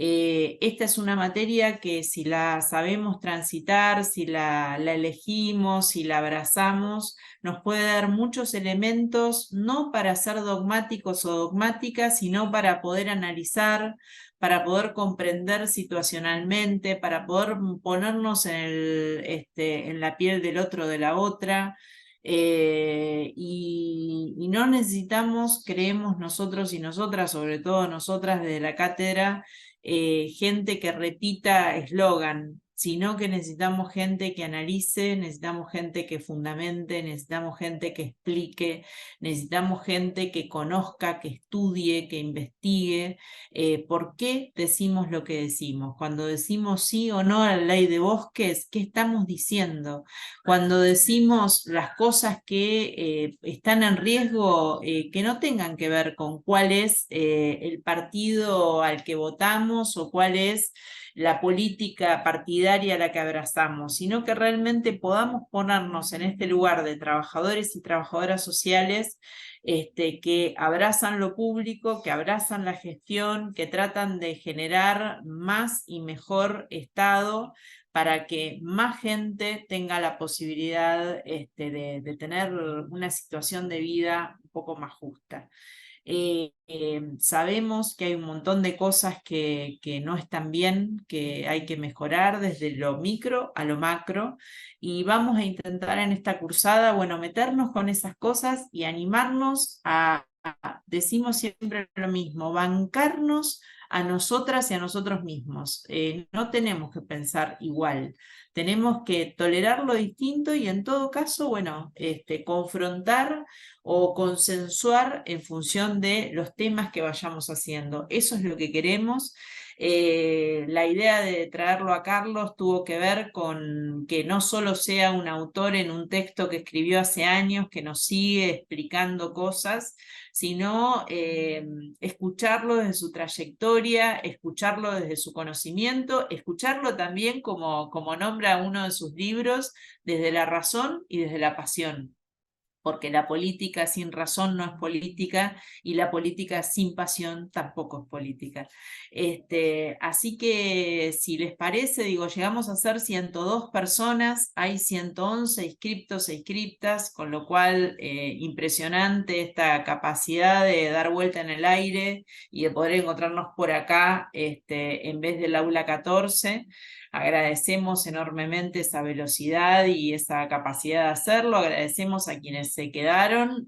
Esta es una materia que si la sabemos transitar, si la elegimos, si la abrazamos, nos puede dar muchos elementos, no para ser dogmáticos o dogmáticas, sino para poder analizar, para poder comprender situacionalmente, para poder ponernos en la piel del otro, de la otra. Y no necesitamos, creemos nosotros y nosotras, sobre todo nosotras desde la cátedra, gente que repita eslogan, sino que necesitamos gente que analice, necesitamos gente que fundamente, necesitamos gente que explique, necesitamos gente que conozca, que estudie, que investigue por qué decimos lo que decimos. Cuando decimos sí o no a la ley de bosques, ¿qué estamos diciendo? Cuando decimos las cosas que están en riesgo, que no tengan que ver con cuál es el partido al que votamos o cuál es la política partidaria a la que abrazamos, sino que realmente podamos ponernos en este lugar de trabajadores y trabajadoras sociales que abrazan lo público, que abrazan la gestión, que tratan de generar más y mejor Estado para que más gente tenga la posibilidad de tener una situación de vida un poco más justa. Sabemos que hay un montón de cosas que no están bien, que hay que mejorar desde lo micro a lo macro, y vamos a intentar en esta cursada, bueno, meternos con esas cosas y animarnos decimos siempre lo mismo, bancarnos a nosotras y a nosotros mismos. No tenemos que pensar igual, tenemos que tolerar lo distinto y en todo caso, bueno, confrontar o consensuar en función de los temas que vayamos haciendo. Eso es lo que queremos. La idea de traerlo a Carlos tuvo que ver con que no solo sea un autor en un texto que escribió hace años, que nos sigue explicando cosas, sino escucharlo desde su trayectoria, escucharlo desde su conocimiento, escucharlo también como nombra uno de sus libros, desde la razón y desde la pasión, porque la política sin razón no es política y la política sin pasión tampoco es política. Así que si les parece, digo, llegamos a ser 102 personas, hay 111 inscriptos e inscriptas, con lo cual impresionante esta capacidad de dar vuelta en el aire y de poder encontrarnos por acá en vez del aula 14. Agradecemos enormemente esa velocidad y esa capacidad de hacerlo, agradecemos a quienes se quedaron,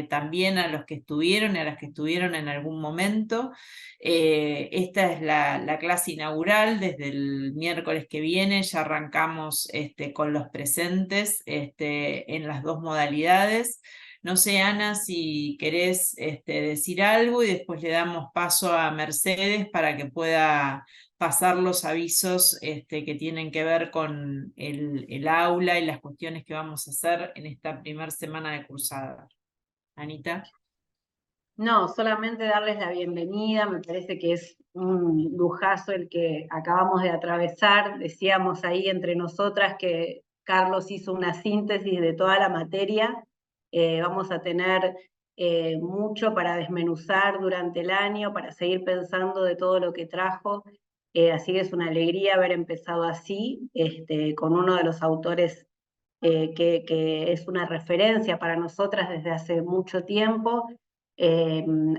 también a los que estuvieron y a las que estuvieron en algún momento. Esta es la clase inaugural, desde el miércoles que viene ya arrancamos con los presentes en las dos modalidades. No sé, Ana, si querés decir algo y después le damos paso a Mercedes para que pueda pasar los avisos que tienen que ver con el aula y las cuestiones que vamos a hacer en esta primera semana de cursada. Anita.
No, solamente darles la bienvenida, me parece que es un lujazo el que acabamos de atravesar. Decíamos ahí entre nosotras que Carlos hizo una síntesis de toda la materia. Vamos a tener mucho para desmenuzar durante el año, para seguir pensando de todo lo que trajo. Así que es una alegría haber empezado así, con uno de los autores que es una referencia para nosotras desde hace mucho tiempo.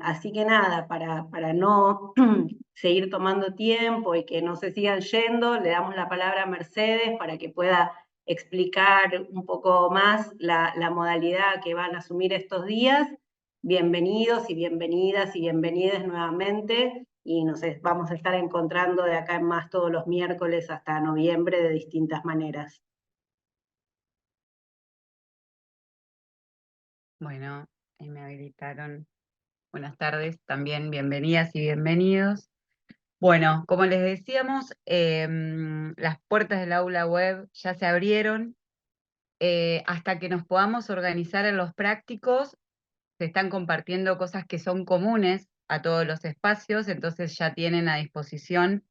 Así que nada, para no seguir tomando tiempo y que no se sigan yendo, le damos la palabra a Mercedes para que pueda explicar un poco más la modalidad que van a asumir estos días. Bienvenidos y bienvenidas y bienvenidas nuevamente, y nos vamos a estar encontrando de acá en más todos los miércoles hasta noviembre de distintas maneras.
Bueno, ahí me habilitaron. Buenas tardes, también bienvenidas y bienvenidos. Bueno, como les decíamos, las puertas del aula web ya se abrieron. Hasta que nos podamos organizar en los prácticos, se están compartiendo cosas que son comunes a todos los espacios, entonces ya tienen a disposición,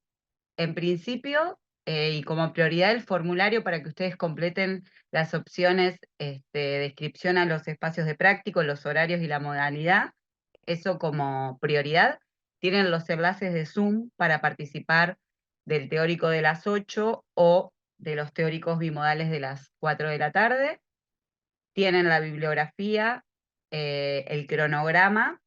en principio, y como prioridad, el formulario para que ustedes completen las opciones de inscripción a los espacios de práctico, los horarios y la modalidad. Eso como prioridad. Tienen los enlaces de Zoom para participar del teórico de las 8 o de los teóricos bimodales de las 4 de la tarde. Tienen la bibliografía, el cronograma,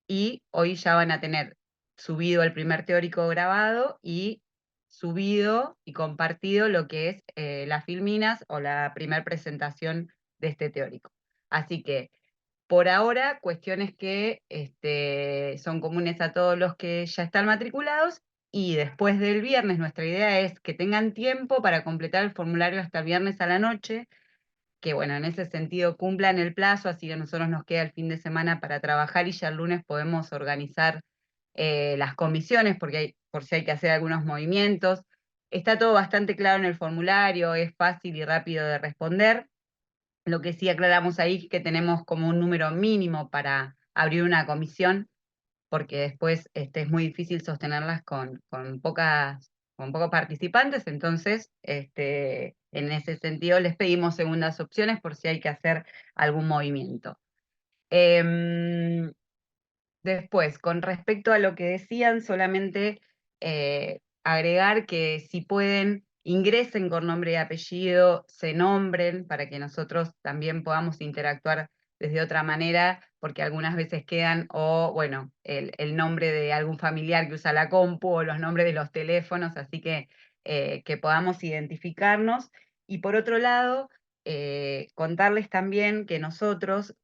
y hoy ya van a tener subido el primer teórico grabado y subido y compartido lo que es las filminas o la primer presentación de este teórico. Así que, por ahora, cuestiones que son comunes a todos los que ya están matriculados, y después del viernes nuestra idea es que tengan tiempo para completar el formulario hasta el viernes a la noche, que bueno, en ese sentido cumplan el plazo, así que a nosotros nos queda el fin de semana para trabajar y ya el lunes podemos organizar las comisiones, porque por si hay que hacer algunos movimientos. Está todo bastante claro en el formulario, es fácil y rápido de responder. Lo que sí aclaramos ahí es que tenemos como un número mínimo para abrir una comisión, porque después es muy difícil sostenerlas con pocos participantes. Entonces, en ese sentido les pedimos segundas opciones por si hay que hacer algún movimiento. Después, con respecto a lo que decían, solamente agregar que si pueden, ingresen con nombre y apellido, se nombren para que nosotros también podamos interactuar desde otra manera, porque algunas veces quedan, o bueno, el nombre de algún familiar que usa la compu, o los nombres de los teléfonos, así que podamos identificarnos. Y por otro lado, contarles también que nosotros,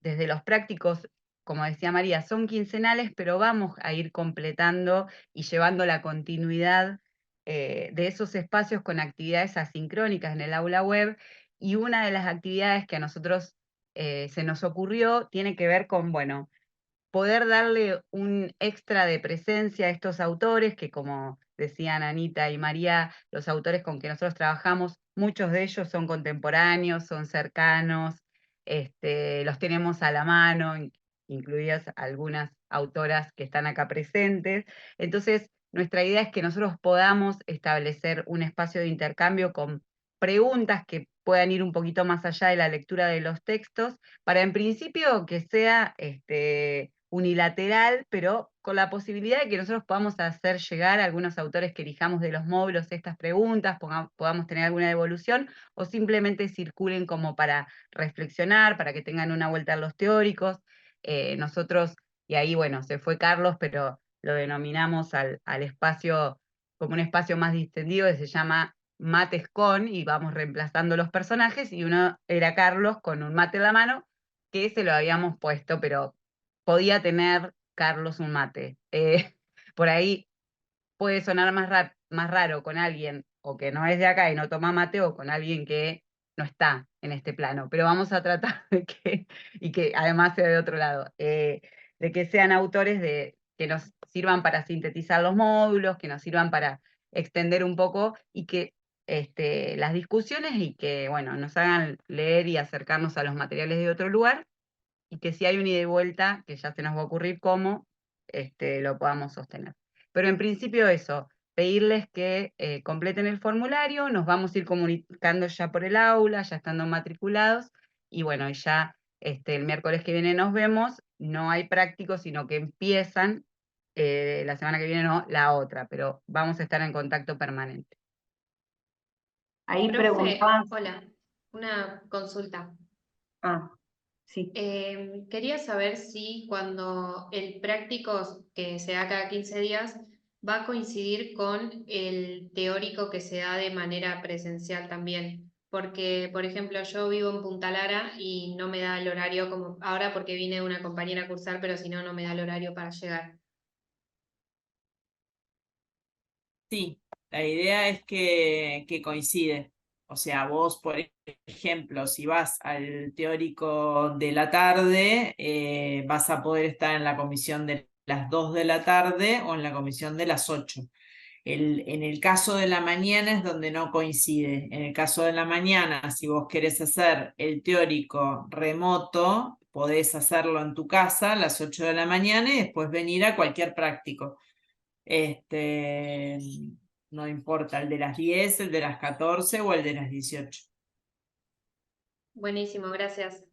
desde los prácticos, como decía María, son quincenales, pero vamos a ir completando y llevando la continuidad de esos espacios con actividades asincrónicas en el aula web. Y una de las actividades que a nosotros se nos ocurrió tiene que ver con, bueno, poder darle un extra de presencia a estos autores, que como decían Anita y María, los autores con que nosotros trabajamos, muchos de ellos son contemporáneos, son cercanos, los tenemos a la mano, incluidas algunas autoras que están acá presentes. Entonces, nuestra idea es que nosotros podamos establecer un espacio de intercambio con preguntas que puedan ir un poquito más allá de la lectura de los textos, para en principio que sea unilateral, pero con la posibilidad de que nosotros podamos hacer llegar a algunos autores que elijamos de los módulos estas preguntas, podamos tener alguna devolución, o simplemente circulen como para reflexionar, para que tengan una vuelta a los teóricos. Nosotros, y ahí bueno, se fue Carlos, pero lo denominamos al espacio como un espacio más distendido, que se llama mates con, y vamos reemplazando los personajes, y uno era Carlos con un mate en la mano, que se lo habíamos puesto, pero podía tener Carlos un mate. Por ahí puede sonar más raro con alguien o que no es de acá y no toma mate, o con alguien que no está en este plano, pero vamos a tratar de que, y que además sea de otro lado, de que sean autores que nos sirvan para sintetizar los módulos, que nos sirvan para extender un poco, y que las discusiones, y que bueno, nos hagan leer y acercarnos a los materiales de otro lugar. y que si hay un ida y vuelta, que ya se nos va a ocurrir cómo, lo podamos sostener. Pero en principio eso, pedirles que completen el formulario, nos vamos a ir comunicando ya por el aula, ya estando matriculados, y bueno, ya el miércoles que viene nos vemos, no hay prácticos, sino que empiezan la semana que viene, no, la otra, pero vamos a estar en contacto permanente.
Ahí
Profe,
preguntaban.
hola, una consulta.
Ah, sí.
Quería saber si cuando el práctico que se da cada 15 días va a coincidir con el teórico que se da de manera presencial también. Porque, por ejemplo, yo vivo en Punta Lara y no me da el horario como ahora porque vine una compañera a cursar, pero si no, no me da el horario para llegar.
Sí, la idea es que coincide. O sea, vos, por ejemplo, si vas al teórico de la tarde, vas a poder estar en la comisión de las 2 de la tarde o en la comisión de las 8. En el caso de la mañana es donde no coincide. En el caso de la mañana, si vos querés hacer el teórico remoto, podés hacerlo en tu casa a las 8 de la mañana y después venir a cualquier práctico. No importa, el de las 10, el de las 14 o el de las 18.
Buenísimo, gracias.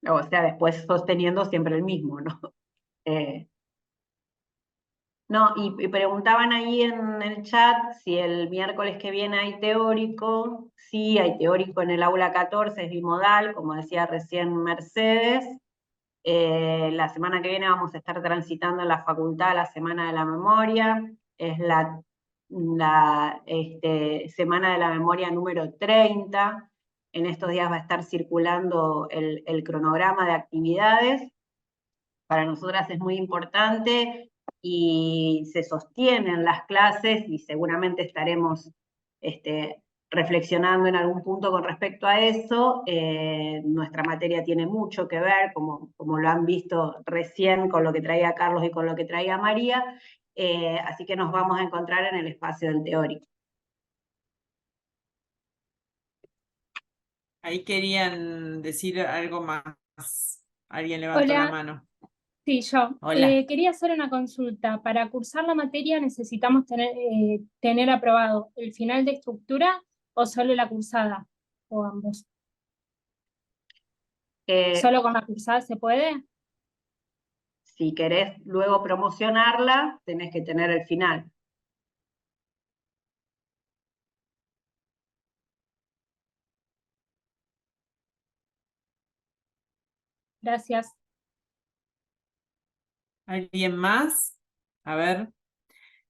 O sea, después sosteniendo siempre el mismo, ¿no? No, y preguntaban ahí en el chat si el miércoles que viene hay teórico. Sí, hay teórico en el aula 14, es bimodal, como decía recién Mercedes. La semana que viene vamos a estar transitando en la facultad la Semana de la Memoria. Es la Semana de la Memoria número 30. En estos días va a estar circulando el cronograma de actividades. Para nosotras es muy importante y se sostienen las clases y seguramente estaremos reflexionando en algún punto con respecto a eso. Nuestra materia tiene mucho que ver, como lo han visto recién con lo que traía Carlos y con lo que traía María, así que nos vamos a encontrar en el espacio del teórico.
Ahí querían decir algo más. Alguien levantó la
Hola,
mano.
sí, yo.
Hola.
Quería hacer una consulta. Para cursar la materia necesitamos tener aprobado el final de estructura o solo la cursada, o ambos. ¿Solo con la cursada se puede?
Si querés luego promocionarla, tenés que tener el final.
Gracias.
¿Alguien más? A ver.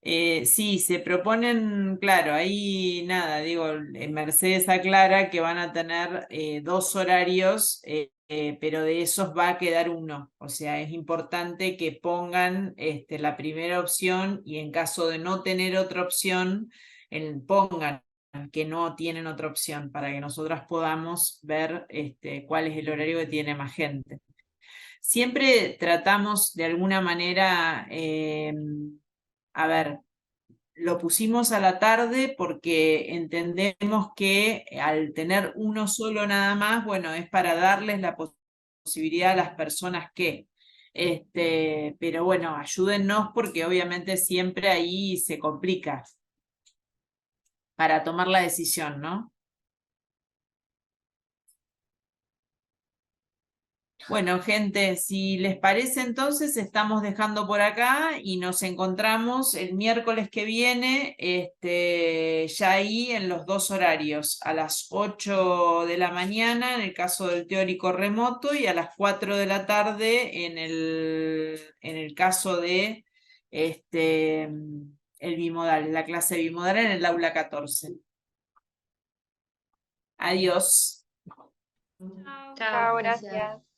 Sí, se proponen, claro, ahí nada, digo, Mercedes aclara que van a tener 2 horarios, pero de esos va a quedar uno. O sea, es importante que pongan la primera opción y en caso de no tener otra opción, pongan que no tienen otra opción para que nosotras podamos ver cuál es el horario que tiene más gente. Siempre tratamos de alguna manera, a ver, lo pusimos a la tarde porque entendemos que al tener uno solo nada más, bueno, es para darles la posibilidad a las personas que, pero bueno, ayúdennos porque obviamente siempre ahí se complica para tomar la decisión, ¿no? Bueno, gente, si les parece, entonces estamos dejando por acá y nos encontramos el miércoles que viene, ya ahí en los 2 horarios, a las 8 de la mañana en el caso del teórico remoto y a las 4 de la tarde en el caso de el bimodal, la clase bimodal en el aula 14. Adiós.
Chao, gracias.